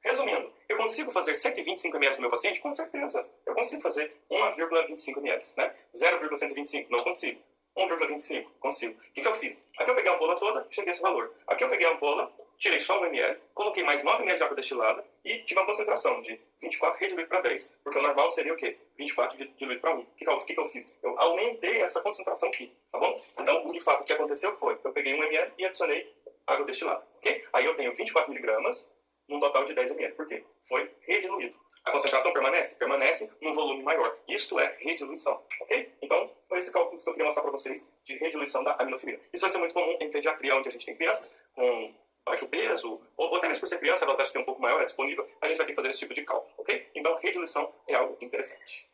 [SPEAKER 1] Resumindo, eu consigo fazer 125 ml no meu paciente? Com certeza. Eu consigo fazer 1,25 ml, né? 0,125, não consigo. 1,25, consigo. O que eu fiz? Aqui eu peguei a ampola toda, cheguei a esse valor. Aqui eu peguei a ampola, tirei só 1 ml, coloquei mais 9 ml de água destilada e tive uma concentração de 24 rediluído para 10. Porque o normal seria o quê? 24 diluído para 1. O que eu fiz? Eu aumentei essa concentração aqui, tá bom? Então, de fato, o que aconteceu foi, eu peguei 1 ml e adicionei água destilada, ok? Aí eu tenho 24 miligramas num total de 10 ml. Por quê? Foi rediluído. A concentração permanece? Permanece num volume maior. Isto é rediluição, ok? Então, foi esse cálculo que eu queria mostrar para vocês de rediluição da aminofilina. Isso vai ser muito comum em pediatria, onde a gente tem crianças com baixo peso, ou até mesmo por ser criança, a dosagem tem um pouco maior, é disponível, a gente vai ter que fazer esse tipo de cálculo, ok? Então, rediluição é algo interessante.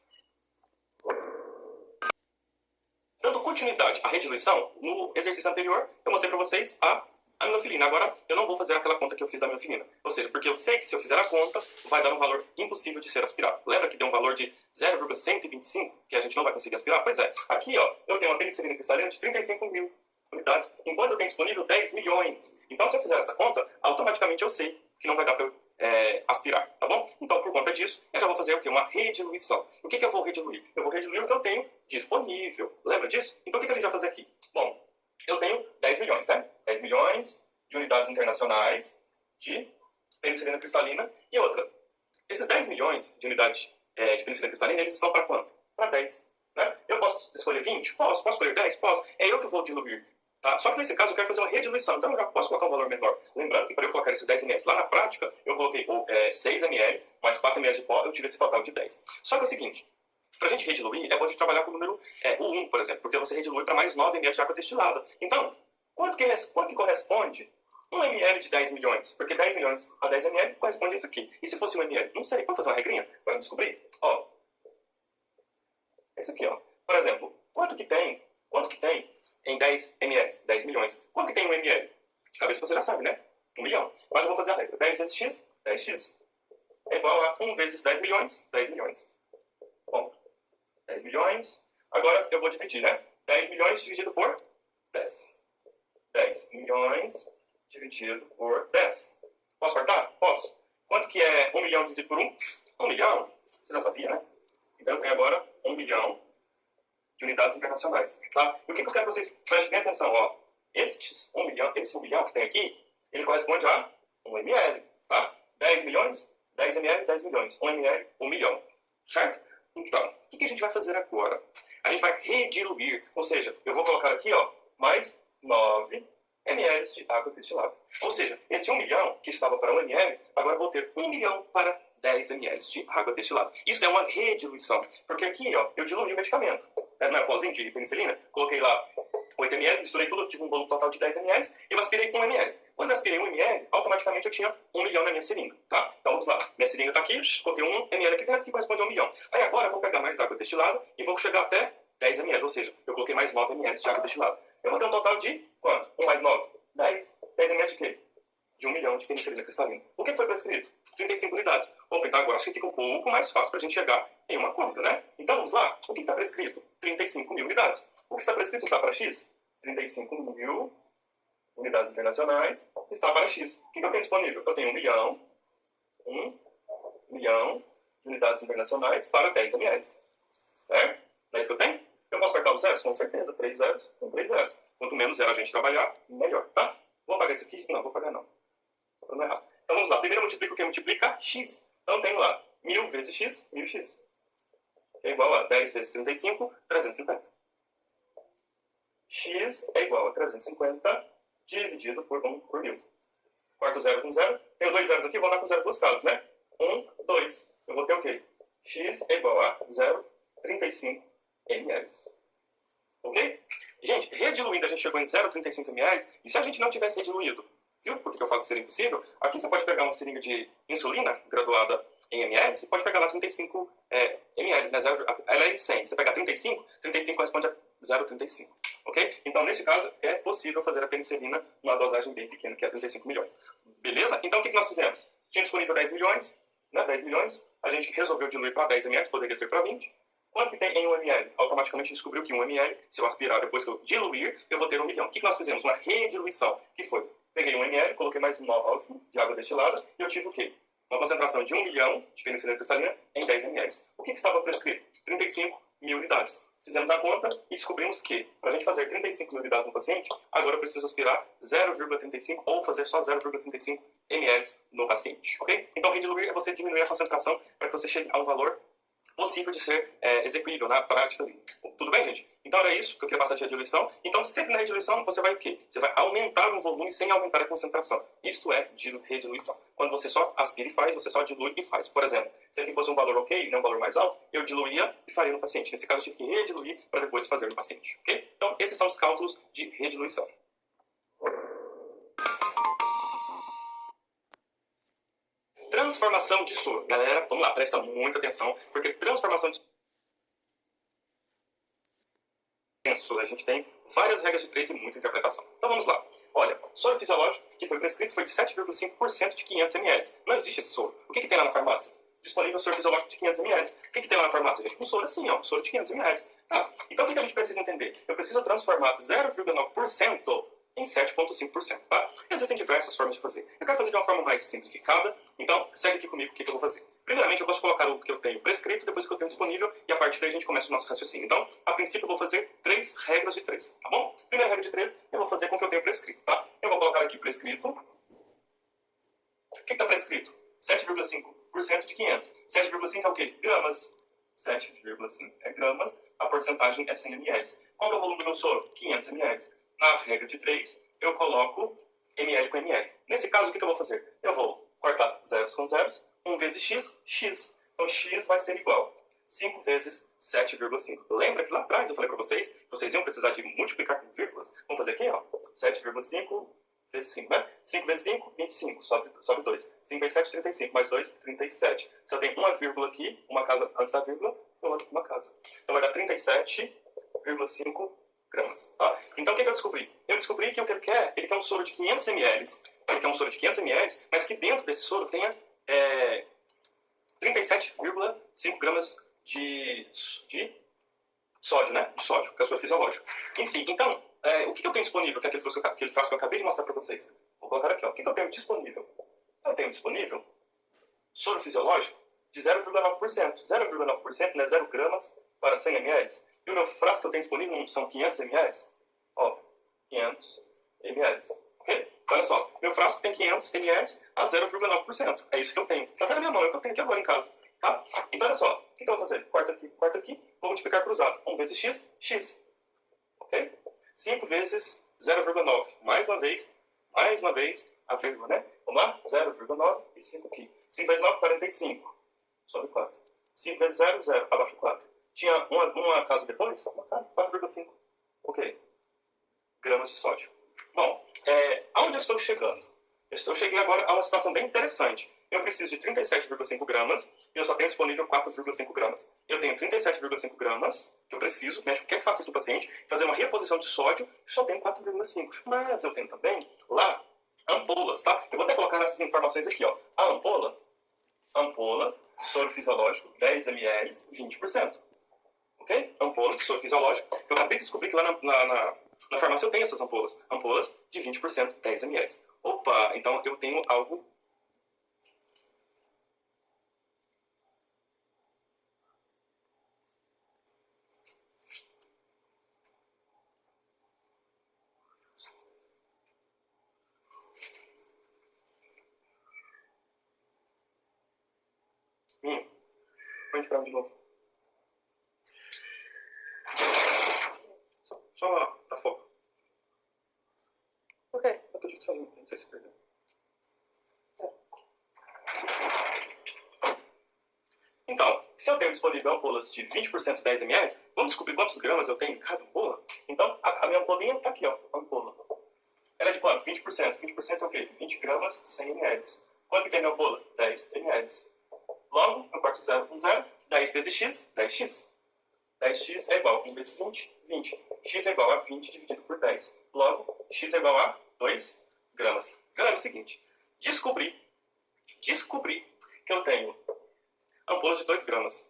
[SPEAKER 1] Dando continuidade à rediluição, no exercício anterior, eu mostrei para vocês a aminofilina. Agora, eu não vou fazer aquela conta que eu fiz da aminofilina. Ou seja, porque eu sei que se eu fizer a conta, vai dar um valor impossível de ser aspirado. Lembra que deu um valor de 0,125, que a gente não vai conseguir aspirar? Pois é, aqui ó, eu tenho uma penicilina cristalina de 35 mil unidades, enquanto eu tenho disponível 10 milhões. Então, se eu fizer essa conta, automaticamente eu sei que não vai dar para eu aspirar, tá bom? Então, por conta disso, eu já vou fazer o quê? Uma rediluição. O que eu vou rediluir? Eu vou rediluir o que eu tenho disponível. Lembra disso? Então, o que a gente vai fazer aqui? Bom, eu tenho 10 milhões, né? 10 milhões de unidades internacionais de penicilina cristalina. E outra, esses 10 milhões de unidades de penicilina cristalina, eles estão para quanto? Para 10. Né? Eu posso escolher 20? Posso. Posso escolher 10? Posso. É eu que vou diluir. Tá? Só que nesse caso eu quero fazer uma rediluição, então eu já posso colocar um valor menor. Lembrando que para eu colocar esses 10 ml lá na prática, eu coloquei 6 ml mais 4 ml de pó, eu tive esse total de 10. Só que é o seguinte, para a gente rediluir, é bom a gente trabalhar com o número o 1, por exemplo, porque você redilui para mais 9 ml de água destilada. Então, quanto que corresponde 1 ml de 10 milhões? Porque 10 milhões a 10 ml corresponde a isso aqui. E se fosse 1 ml? Não sei, vamos fazer uma regrinha para descobrir? Ó, esse aqui, ó. Por exemplo, quanto que tem em 10 ml? 10 milhões. Quanto que tem 1 ml? De cabeça você já sabe, né? 1 milhão. Mas eu vou fazer a regra. 10 vezes x, 10x. É igual a 1 vezes 10 milhões, 10 milhões. Bom, 10 milhões. Agora eu vou dividir, né? 10 milhões dividido por 10. 10 milhões dividido por 10. Posso cortar? Posso. Quanto que é 1 milhão dividido por 1? 1 milhão. Você já sabia, né? Então eu tenho agora 1 milhão de unidades internacionais. Tá? E o que eu quero que vocês prestem bem atenção? Ó, esse 1 milhão que tem aqui, ele corresponde a 1 ml. Tá? 10 milhões, 10 ml, 10 milhões. 1 ml, 1 milhão. Certo? Então, o que a gente vai fazer agora? A gente vai rediluir. Ou seja, eu vou colocar aqui ó, mais 9 ml de água destilada. Ou seja, esse 1 milhão que estava para 1 ml, agora eu vou ter 1 milhão para 10 ml de água destilada. Isso é uma rediluição. Porque aqui ó, eu diluí o medicamento. Não é pozinho de penicilina? Coloquei lá 8 ml, misturei tudo, tive um volume total de 10 ml e eu aspirei 1 ml. Quando eu aspirei 1 ml, automaticamente eu tinha 1 milhão na minha seringa. Tá? Então vamos lá. Minha seringa está aqui, coloquei 1 ml aqui dentro que corresponde a 1 milhão. Aí agora eu vou pegar mais água destilada e vou chegar até 10 ml. Ou seja, eu coloquei mais 9 ml de água destilada. Eu vou ter um total de quanto? 1 mais 9? 10. 10 ml de quê? De 1 milhão de penicilina cristalina. O que foi prescrito? 35 unidades. Opa, então agora acho que fica um pouco mais fácil para a gente chegar em uma conta, né? Então vamos lá. O que está prescrito? 35 mil unidades. O que está prescrito está para X? 35 mil unidades internacionais está para X. O que eu tenho disponível? Eu tenho 1 milhão de unidades internacionais para 10 ml. Certo? Não é isso que eu tenho? Eu posso cortar os zeros? Com certeza. 3 zeros. Com 3 zeros. Quanto menos zero a gente trabalhar, melhor, tá? Vou apagar isso aqui? Não, vou apagar não. Não é errado. Então vamos lá. Primeiro eu multiplico o que multiplica x. Então eu tenho lá 1000 vezes x, 1000x. Que é igual a 10 vezes 35, 350. X é igual a 350 dividido por 1 por 1000. Corto zero com zero. Tenho 2 zeros aqui, vou andar com zero duas casas, né? 1, 2. Eu vou ter o quê? X é igual a 0,35 ml. Ok? Gente, rediluindo a gente chegou em 0,35 ml. E se a gente não tivesse rediluído? Viu por que eu falo que seria impossível? Aqui você pode pegar uma seringa de insulina graduada em ml, você pode pegar lá 35 ml, né? Ela é em 100. Você pega 35, 35 corresponde a 0,35. Ok? Então, nesse caso, é possível fazer a penicilina numa dosagem bem pequena, que é 35 milhões. Beleza? Então, o que nós fizemos? Tinha disponível 10 milhões, né? 10 milhões. A gente resolveu diluir para 10 ml, poderia ser para 20. Quanto que tem em 1 ml? Automaticamente descobriu que 1 ml, se eu aspirar depois que eu diluir, eu vou ter 1 milhão. O que nós fizemos? Uma rediluição, que foi, peguei 1 ml, coloquei mais 9 de água destilada, e eu tive o quê? Uma concentração de 1 milhão de penicilina cristalina em 10 ml. O que estava prescrito? 35 mil unidades. Fizemos a conta e descobrimos que, para a gente fazer 35 mil unidades no paciente, agora eu preciso aspirar 0,35 ou fazer só 0,35 ml no paciente. Ok? Então, rediluir é você diminuir a concentração para que você chegue a um valor possível de ser execuível na prática. Tudo bem, gente? Então era isso que eu queria passar de rediluição. Então, sempre na rediluição, você vai o quê? Você vai aumentar o volume sem aumentar a concentração. Isto é rediluição. Quando você só aspira e faz, você só dilui e faz. Por exemplo, se aqui fosse um valor ok, né, um valor mais alto, eu diluía e faria no paciente. Nesse caso, eu tive que rediluir para depois fazer no paciente. Ok? Então, esses são os cálculos de rediluição. Transformação de soro. Galera, vamos lá, presta muita atenção, porque transformação de soro, a gente tem várias regras de três e muita interpretação. Então vamos lá. Olha, soro fisiológico que foi prescrito foi de 7,5% de 500 ml. Não existe esse soro. O que tem lá na farmácia? Disponível soro fisiológico de 500 ml. O que tem lá na farmácia, gente? Um soro assim, ó, um soro de 500 ml. Então o que a gente precisa entender? Eu preciso transformar 0,9% em 7,5%. Tá? Existem diversas formas de fazer. Eu quero fazer de uma forma mais simplificada, então segue aqui comigo o que eu vou fazer. Primeiramente, eu posso colocar o que eu tenho prescrito, depois o que eu tenho disponível, e a partir daí a gente começa o nosso raciocínio. Então, a princípio, eu vou fazer 3 regras de 3, tá bom? Primeira regra de 3, eu vou fazer com o que eu tenho prescrito, tá? Eu vou colocar aqui prescrito. O que está prescrito? 7,5% de 500. 7,5 é o quê? Gramas. 7,5 é gramas, a porcentagem é 100 ml. Qual é o volume do meu soro? 500 ml. Na regra de 3, eu coloco ml com ml. Nesse caso, o que eu vou fazer? Eu vou cortar zeros com zeros, 1 vezes x, x. Então, x vai ser igual 5 vezes 7,5. Lembra que lá atrás eu falei para vocês que vocês iam precisar de multiplicar com vírgulas? Vamos fazer aqui, ó. 7,5 vezes 5, né? 5 vezes 5, 25. Sobe 2. 5 vezes 7, 35. Mais 2, 37. Só tem uma vírgula aqui, uma casa antes da vírgula, e outra uma casa. Então vai dar 37,5 gramas. Tá? Então o que eu descobri? Eu descobri que o que ele quer um soro de 500 ml. Ele quer um soro de 500 ml, mas que dentro desse soro tenha 37,5 gramas de sódio, né? De sódio, que é o soro fisiológico. Enfim, então, o que eu tenho disponível, que é aquele frasco que eu acabei de mostrar para vocês? Vou colocar aqui, ó. O que eu tenho disponível? Eu tenho disponível soro fisiológico de 0,9%. 0,9%, né? 0 gramas para 100 ml. E o meu frasco que eu tenho disponível são 500 ml. Ó, 500 ml. Ok? Olha só, meu frasco tem 500 ml a 0,9%. É isso que eu tenho. Tá até na minha mão, é o que eu tenho aqui agora em casa. Tá? Então, olha só, o que eu vou fazer? Corta aqui, vou multiplicar cruzado. 1 vezes x, x. Ok? 5 vezes 0,9. Mais uma vez, a vírgula, né? Vamos lá? 0,9 e 5 aqui. 5 vezes 9, 45. Sobe 4. 5 vezes 0, 0. Abaixo 4. Tinha uma casa depois? Uma casa, 4,5. Ok. Gramas de sódio. Bom, aonde eu estou chegando? Eu cheguei agora a uma situação bem interessante. Eu preciso de 37,5 gramas e eu só tenho disponível 4,5 gramas. Eu tenho 37,5 gramas que eu preciso, o médico quer que faça isso para o paciente, fazer uma reposição de sódio e só tenho 4,5. Mas eu tenho também lá ampolas, tá? Eu vou até colocar essas informações aqui, ó. A ampola, soro fisiológico, 10 ml, 20%. Ok? Ampola de soro fisiológico. Eu acabei de descobrir que lá na farmácia eu tenho essas ampolas. Ampolas de 20%, 10 ml. Opa, então eu tenho algo. Põe para de novo. Só dá foco. Ok, eu acredito que você não sei se perdeu. Então, se eu tenho disponível ampolas de 20% 10 ml, vamos descobrir quantos gramas eu tenho em cada ampola? Então, a minha ampolinha está aqui, ó, a ampola. Ela é de quanto? 20%. 20% é o quê? 20 gramas, 100 ml. Quanto que tem a minha ampola? 10 ml. Logo, eu corto 0 com 0. 10 vezes x, 10x. 10x é igual a 1 vezes 20, 20. X é igual a 20 dividido por 10. Logo, x é igual a 2 gramas. Galera, é o seguinte. Descobri que eu tenho ampolas de 2 gramas.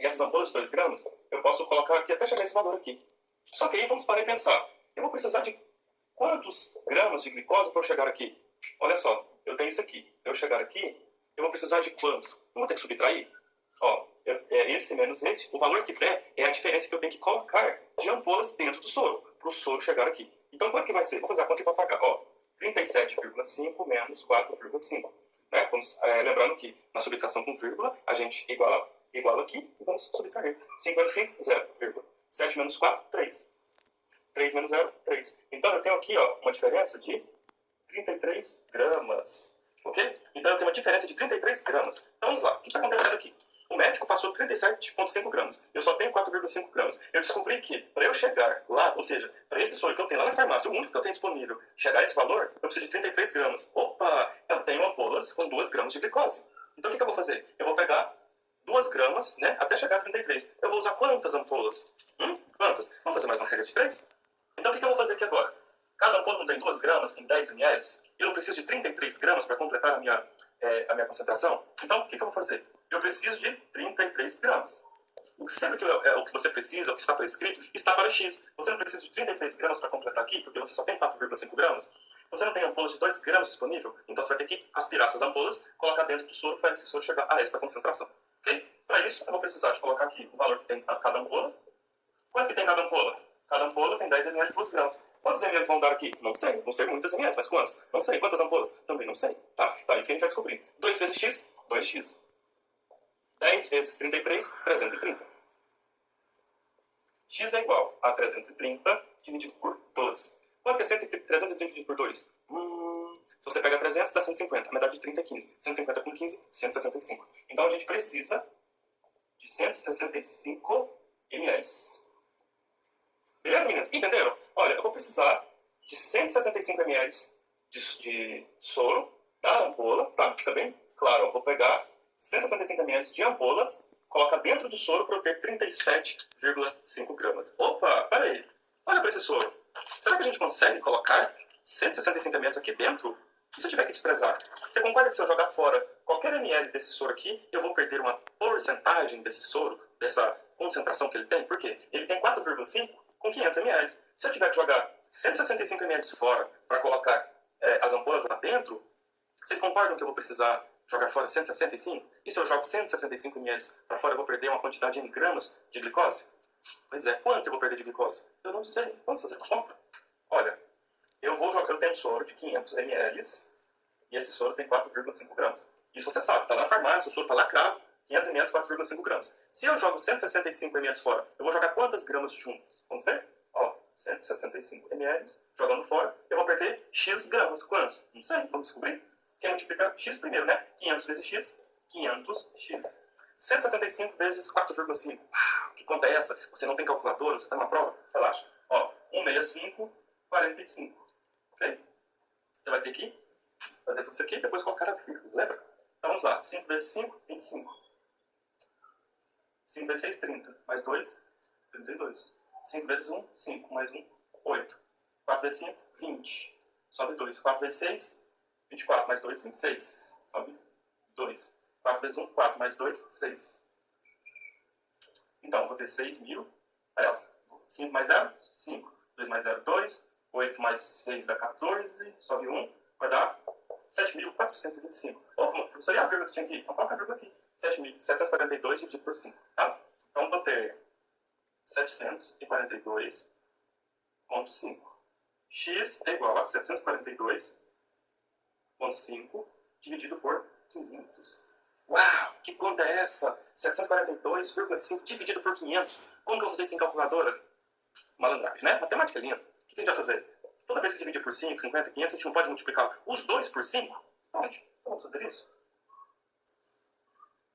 [SPEAKER 1] E essas ampolas de 2 gramas, eu posso colocar aqui até chegar esse valor aqui. Só que aí vamos parar e pensar. Eu vou precisar de quantos gramas de glicose para eu chegar aqui? Olha só, eu tenho isso aqui. Para eu chegar aqui, eu vou precisar de quanto? Eu vou ter que subtrair. Ó, é esse menos esse. O valor que der é a diferença que eu tenho que colocar de ampolas dentro do soro, para o soro chegar aqui. Então, quanto que vai ser? Vou fazer a conta aqui para pagar. Ó, 37,5 menos 4,5. Né? Lembrando que na subtração com vírgula, a gente iguala aqui e vamos subtrair. 5 menos 5, 0, vírgula. 7 menos 4, 3. 3 menos 0, 3. Então, eu tenho aqui ó, uma diferença de 33 gramas. Ok? Então, eu tenho uma diferença de 33 gramas. Então, vamos lá. O que está acontecendo aqui? O médico passou 37,5 gramas. Eu só tenho 4,5 gramas. Eu descobri que, para eu chegar lá, ou seja, para esse soro que eu tenho lá na farmácia, o único que eu tenho disponível, chegar a esse valor, eu preciso de 33 gramas. Opa! Eu tenho ampolas com 2 gramas de glicose. Então, o que eu vou fazer? Eu vou pegar 2 gramas, né, até chegar a 33. Eu vou usar quantas ampolas? Quantas? Vamos fazer mais uma regra de 3? Então, o que eu vou fazer aqui agora? Cada ampola contém 2 gramas em 10 ml, e eu preciso de 33 gramas para completar a minha concentração. Então, o que eu vou fazer? Eu preciso de 33 gramas. Sempre que o que você precisa, o que está prescrito, está para X. Você não precisa de 33 gramas para completar aqui, porque você só tem 4,5 gramas. Você não tem ampolas de 2 gramas disponível, então você vai ter que aspirar essas ampolas, colocar dentro do soro para esse soro chegar a esta concentração. Ok? Para isso, eu vou precisar de colocar aqui o valor que tem cada ampola. Quanto que tem cada ampola? Cada ampola tem 10 ml de 2 gramas. Quantos ml vão dar aqui? Não sei. Não sei muitas ml, mas quantos? Não sei. Quantas ampolas? Também não sei. Tá, isso que a gente vai descobrir. 2 vezes x, 2x. 10 vezes 33, 330. X é igual a 330 dividido por 12. Quanto que é 330 dividido por 2? Se você pega 300, dá 150. A metade de 30 é 15. 150 com 15, 165. Então a gente precisa de 165 ml. Beleza, meninas? Entenderam? Olha, eu vou precisar de 165 ml de soro da ampola, tá? Fica bem claro. Eu vou pegar 165 ml de ampolas, coloca dentro do soro para eu ter 37,5 gramas. Opa, peraí. Olha para esse soro. Será que a gente consegue colocar 165 ml aqui dentro? E se eu tiver que desprezar? Você concorda que se eu jogar fora qualquer ml desse soro aqui, eu vou perder uma porcentagem desse soro, dessa concentração que ele tem? Por quê? Ele tem 4,5 com 500 ml. Se eu tiver que jogar 165 ml fora para colocar as ampolas lá dentro, vocês concordam que eu vou precisar jogar fora 165? E se eu jogo 165 ml para fora, eu vou perder uma quantidade em gramas de glicose? Pois é, quanto eu vou perder de glicose? Eu não sei. Vamos fazer a conta? Olha, eu tenho soro de 500 ml e esse soro tem 4,5 gramas. Isso você sabe, está lá na farmácia, o soro está lacrado, 500 ml, 4,5 gramas. Se eu jogo 165 ml fora, eu vou jogar quantas gramas juntos? Vamos ver? Ó, 165 ml, jogando fora, eu vou perder X gramas. Quantos? Não sei, vamos descobrir. Quer multiplicar X primeiro, né? 500 vezes X, 500X. 165 vezes 4,5. Que conta é essa? Você não tem calculadora? Você está na prova? Relaxa. Ó, 165, 45. Ok? Você vai ter que fazer tudo isso aqui e depois colocar a vírgula. Lembra? Então vamos lá. 5 vezes 5, 25. 5 vezes 6, 30. Mais 2, 32. 5 vezes 1, 5. Mais 1, 8. 4 vezes 5, 20. Sobe 2. 4 vezes 6, 24. Mais 2, 26. Sobe 2. 4 vezes 1, 4. Mais 2, 6. Então, vou ter 6.000. Essa. 5 mais 0, 5. 2 mais 0, 2. 8 mais 6 dá 14. Sobe 1. Vai dar 7.425. Ô, professor, e a vírgula que tinha aqui? Então, coloca a vírgula aqui. 7.742 dividido por 5. Tá? Então, vou ter 742,5. X é igual a 742,5 dividido por 500. Uau, que conta é essa? 742,5 dividido por 500. Como que eu vou fazer isso em calculadora? Malandragem, né? Matemática é linda. O que a gente vai fazer? Toda vez que dividir por 5, 50, 500, a gente não pode multiplicar os dois por 5? Pode. Então vamos fazer isso.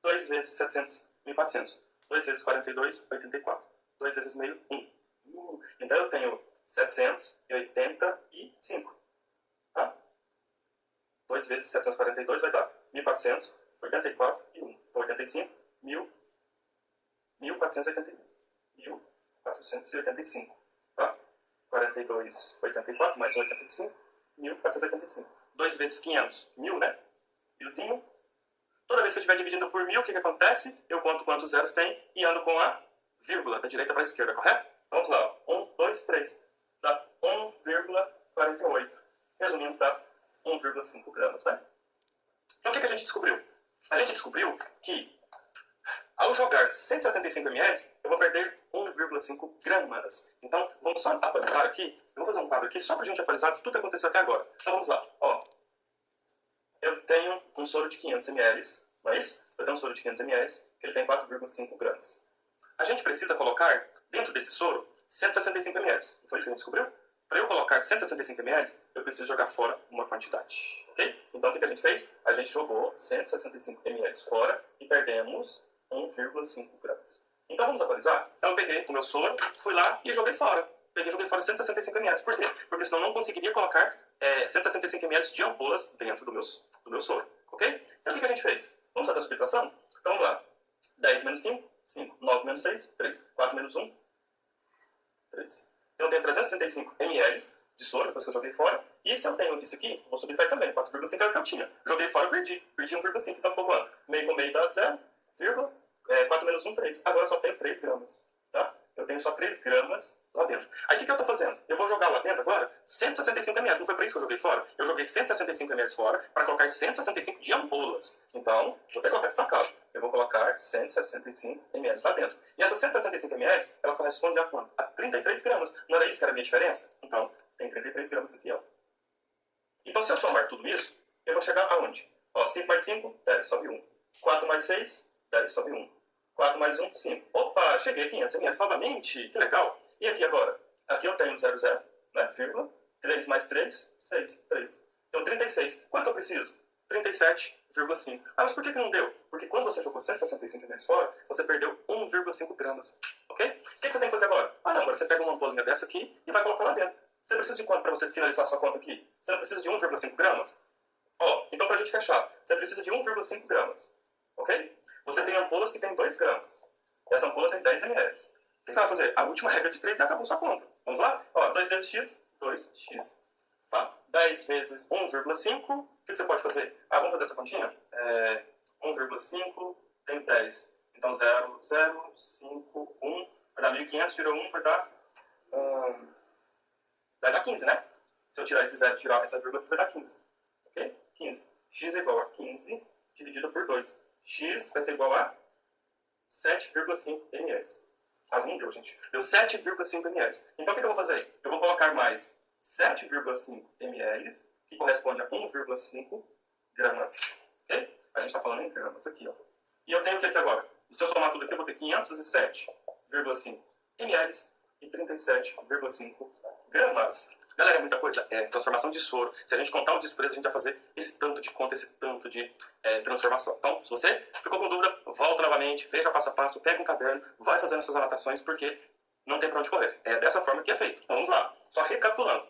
[SPEAKER 1] 2 vezes 700, 1.400. 2 vezes 42, 84. 2 vezes meio, 1. Então eu tenho 785. Tá? 2 vezes 742 vai dar 1.400, 84 e 1. Então 85, 1.481. 1.485. Tá? 42, 84 mais 85, 1.485. 2 vezes 500, 1.000, né? 1.000zinho. Toda vez que eu estiver dividindo por 1.000, o que acontece? Eu conto quantos zeros tem e ando com a vírgula da direita para a esquerda, correto? Vamos lá. 1, 2, 3. Dá 1,48. Resumindo, dá 1,5 gramas, né? Então, o que a gente descobriu? A gente descobriu que, ao jogar 165 ml, eu vou perder 1,5 gramas. Então, vamos só atualizar aqui. Eu vou fazer um quadro aqui só para a gente atualizar tudo que aconteceu até agora. Então, vamos lá. Ó, eu tenho um soro de 500 ml, não é isso? Eu tenho um soro de 500 ml, que ele tem 4,5 gramas. A gente precisa colocar, dentro desse soro, 165 ml. Não foi isso que a gente descobriu? Para eu colocar 165 ml, eu preciso jogar fora uma quantidade. Ok? Então, o que a gente fez? A gente jogou 165 ml fora e perdemos 1,5 gramas. Então, vamos atualizar? Então, eu peguei o meu soro, fui lá e joguei fora. Joguei fora 165 ml. Por quê? Porque senão eu não conseguiria colocar 165 ml de ampolas dentro do meu soro. Ok? Então, o que a gente fez? Vamos fazer a subtração? Então, vamos lá. 10 menos 5, 5. 9 menos 6, 3. 4 menos 1, 3. Então, eu tenho 335 ml de soro, depois que eu joguei fora. E se eu tenho isso aqui, vou subtrair também. 4,5 era o que eu tinha. Joguei fora, perdi. Perdi 1,5. Então ficou quanto? Meio com meio dá 0, 4 menos 1, 3. Agora eu só tenho 3 gramas. Tá? Eu tenho só 3 gramas lá dentro. Aí o que eu estou fazendo? Eu vou jogar lá dentro agora 165 ml. Não foi para isso que eu joguei fora? Eu joguei 165 ml fora para colocar 165 de ampolas. Então, vou até colocar destacado. Eu vou colocar 165 ml lá dentro. E essas 165 ml, elas correspondem a quanto? A 33 gramas. Não era isso que era a minha diferença? Então, tem 33 gramas aqui, ó. Então, se eu somar tudo isso, eu vou chegar aonde? Ó, 5 mais 5, 10, sobe 1. 4 mais 6, 10, sobe 1. 4 mais 1, 5. Opa, cheguei a 500 ml novamente. Que legal. E aqui agora? Aqui eu tenho 0, 0, né? Vírgula. 3 mais 3, 6, 3. Então 36. Quanto eu preciso? 37,5. Ah, mas por que não deu? Porque quando você jogou 165 ml fora, você perdeu 1,5 gramas. Ok? O que você tem que fazer agora? Ah, não, agora você pega uma ampolinha dessa aqui e vai colocar lá dentro. Você precisa de quanto para você finalizar a sua conta aqui? Você não precisa de 1,5 gramas? Ó, então pra gente fechar, você precisa de 1,5 gramas. Ok? Você tem ampolas que tem 2 gramas. Essa ampola tem 10 ml. O que você vai fazer? A última regra de 3 e acabou sua conta. Vamos lá? Ó, 2 vezes x, 2x. Tá? 10 vezes 1,5. O que você pode fazer? Ah, vamos fazer essa continha? 1,5 tem 10. Então 0, 0, 5, 1. Vai dar 1.500, tirou 1, vai dar 15, né? Se eu tirar esse 0 e tirar essa vírgula aqui, vai dar 15. Ok? 15. X é igual a 15 dividido por 2. X vai ser igual a 7,5 ml. Quase não deu, gente. Deu 7,5 ml. Então o que eu vou fazer? Eu vou colocar mais 7,5 ml, que corresponde a 1,5 gramas. Ok? A gente está falando em gramas aqui, ó. E eu tenho o que aqui agora? Se eu somar tudo aqui, eu vou ter 507,5 ml e 37,5 gramas. Galera, é muita coisa. É transformação de soro. Se a gente contar o desprezo, a gente vai fazer esse tanto de conta, esse tanto de transformação. Então, se você ficou com dúvida, volta novamente, veja passo a passo, pega um caderno, vai fazendo essas anotações, porque não tem para onde correr. É dessa forma que é feito. Então, vamos lá. Só recapitulando.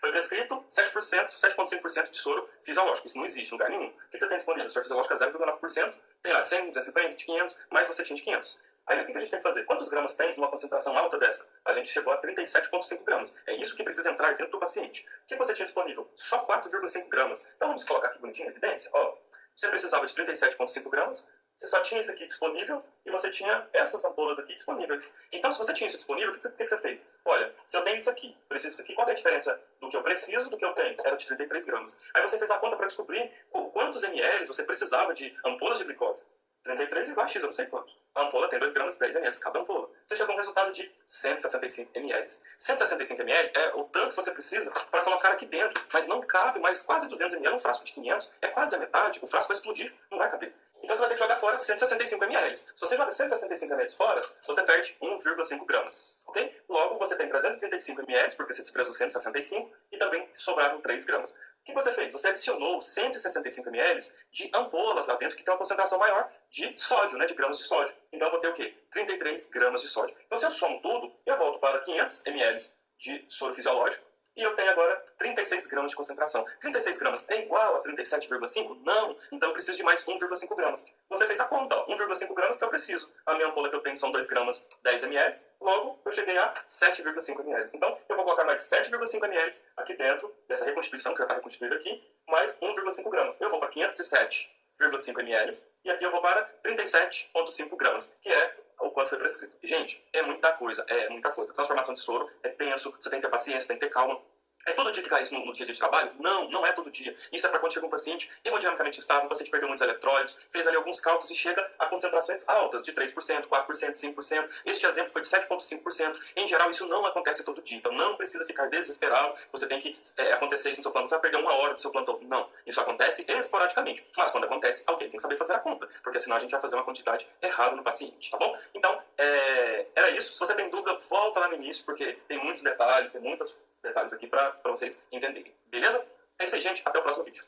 [SPEAKER 1] Foi prescrito 7%, 7,5% de soro fisiológico. Isso não existe em lugar nenhum. O que você tem disponível? O soro fisiológico é 0,9%. Tem lá 100, 250, 500, mais você tinha de 500. Aí o que a gente tem que fazer? Quantos gramas tem numa concentração alta dessa? A gente chegou a 37,5 gramas. É isso que precisa entrar dentro do paciente. O que você tinha disponível? Só 4,5 gramas. Então vamos colocar aqui bonitinho em evidência. Ó, você precisava de 37,5 gramas, você só tinha isso aqui disponível e você tinha essas ampolas aqui disponíveis. Então, se você tinha isso disponível, o que você fez? Olha, se eu tenho isso aqui, preciso disso aqui, qual é a diferença do que eu preciso do que eu tenho? Era de 33 gramas. Aí você fez a conta para descobrir quantos ml você precisava de ampolas de glicose. 33 igual a X, eu não sei quanto. A ampola tem 2 gramas, 10 ml cada ampola. Você chegou a um resultado de 165 ml. 165 ml é o tanto que você precisa para colocar aqui dentro. Mas não cabe mais quase 200 ml um frasco de 500. É quase a metade. O frasco vai explodir. Não vai caber. Então você vai ter que jogar fora 165 ml. Se você joga 165 ml fora, você perde 1,5 gramas. Ok? Logo, você tem 335 ml, porque você desprezou 165, e também sobraram 3 gramas. O que você fez? Você adicionou 165 ml de ampolas lá dentro, que tem uma concentração maior de sódio, né, de gramas de sódio. Então eu vou ter o quê? 33 gramas de sódio. Então se eu somo tudo, eu volto para 500 ml de soro fisiológico, e eu tenho agora 36 gramas de concentração. 36 gramas é igual a 37,5? Não. Então eu preciso de mais 1,5 gramas. Você fez a conta, ó. 1,5 gramas que eu preciso. A minha ampola que eu tenho são 2 gramas, 10 ml. Logo, eu cheguei a 7,5 ml. Então, eu vou colocar mais 7,5 ml aqui dentro dessa reconstituição, que já está reconstituída aqui, mais 1,5 gramas. Eu vou para 507,5 ml. E aqui eu vou para 37,5 gramas, que é o quanto foi prescrito. Gente, é muita coisa, é muita coisa. Transformação de soro é tenso, você tem que ter paciência, tem que ter calma. É todo dia que cai isso no dia de trabalho? Não, não é todo dia. Isso é para quando chega um paciente hemodinamicamente estável, o paciente perdeu muitos eletrólitos, fez ali alguns cálculos e chega a concentrações altas, de 3%, 4%, 5%. Este exemplo foi de 7,5%. Em geral, isso não acontece todo dia. Então, não precisa ficar desesperado. Você tem que acontecer isso no seu plantão. Você vai perder 1 hora do seu plantão. Não. Isso acontece esporadicamente. Mas quando acontece, alguém tem que saber fazer a conta. Porque senão a gente vai fazer uma quantidade errada no paciente, tá bom? Então, era isso. Se você tem dúvida, volta lá no início, porque tem muitos detalhes, tem muitos detalhes aqui para vocês entenderem. Beleza? É isso aí, gente. Até o próximo vídeo.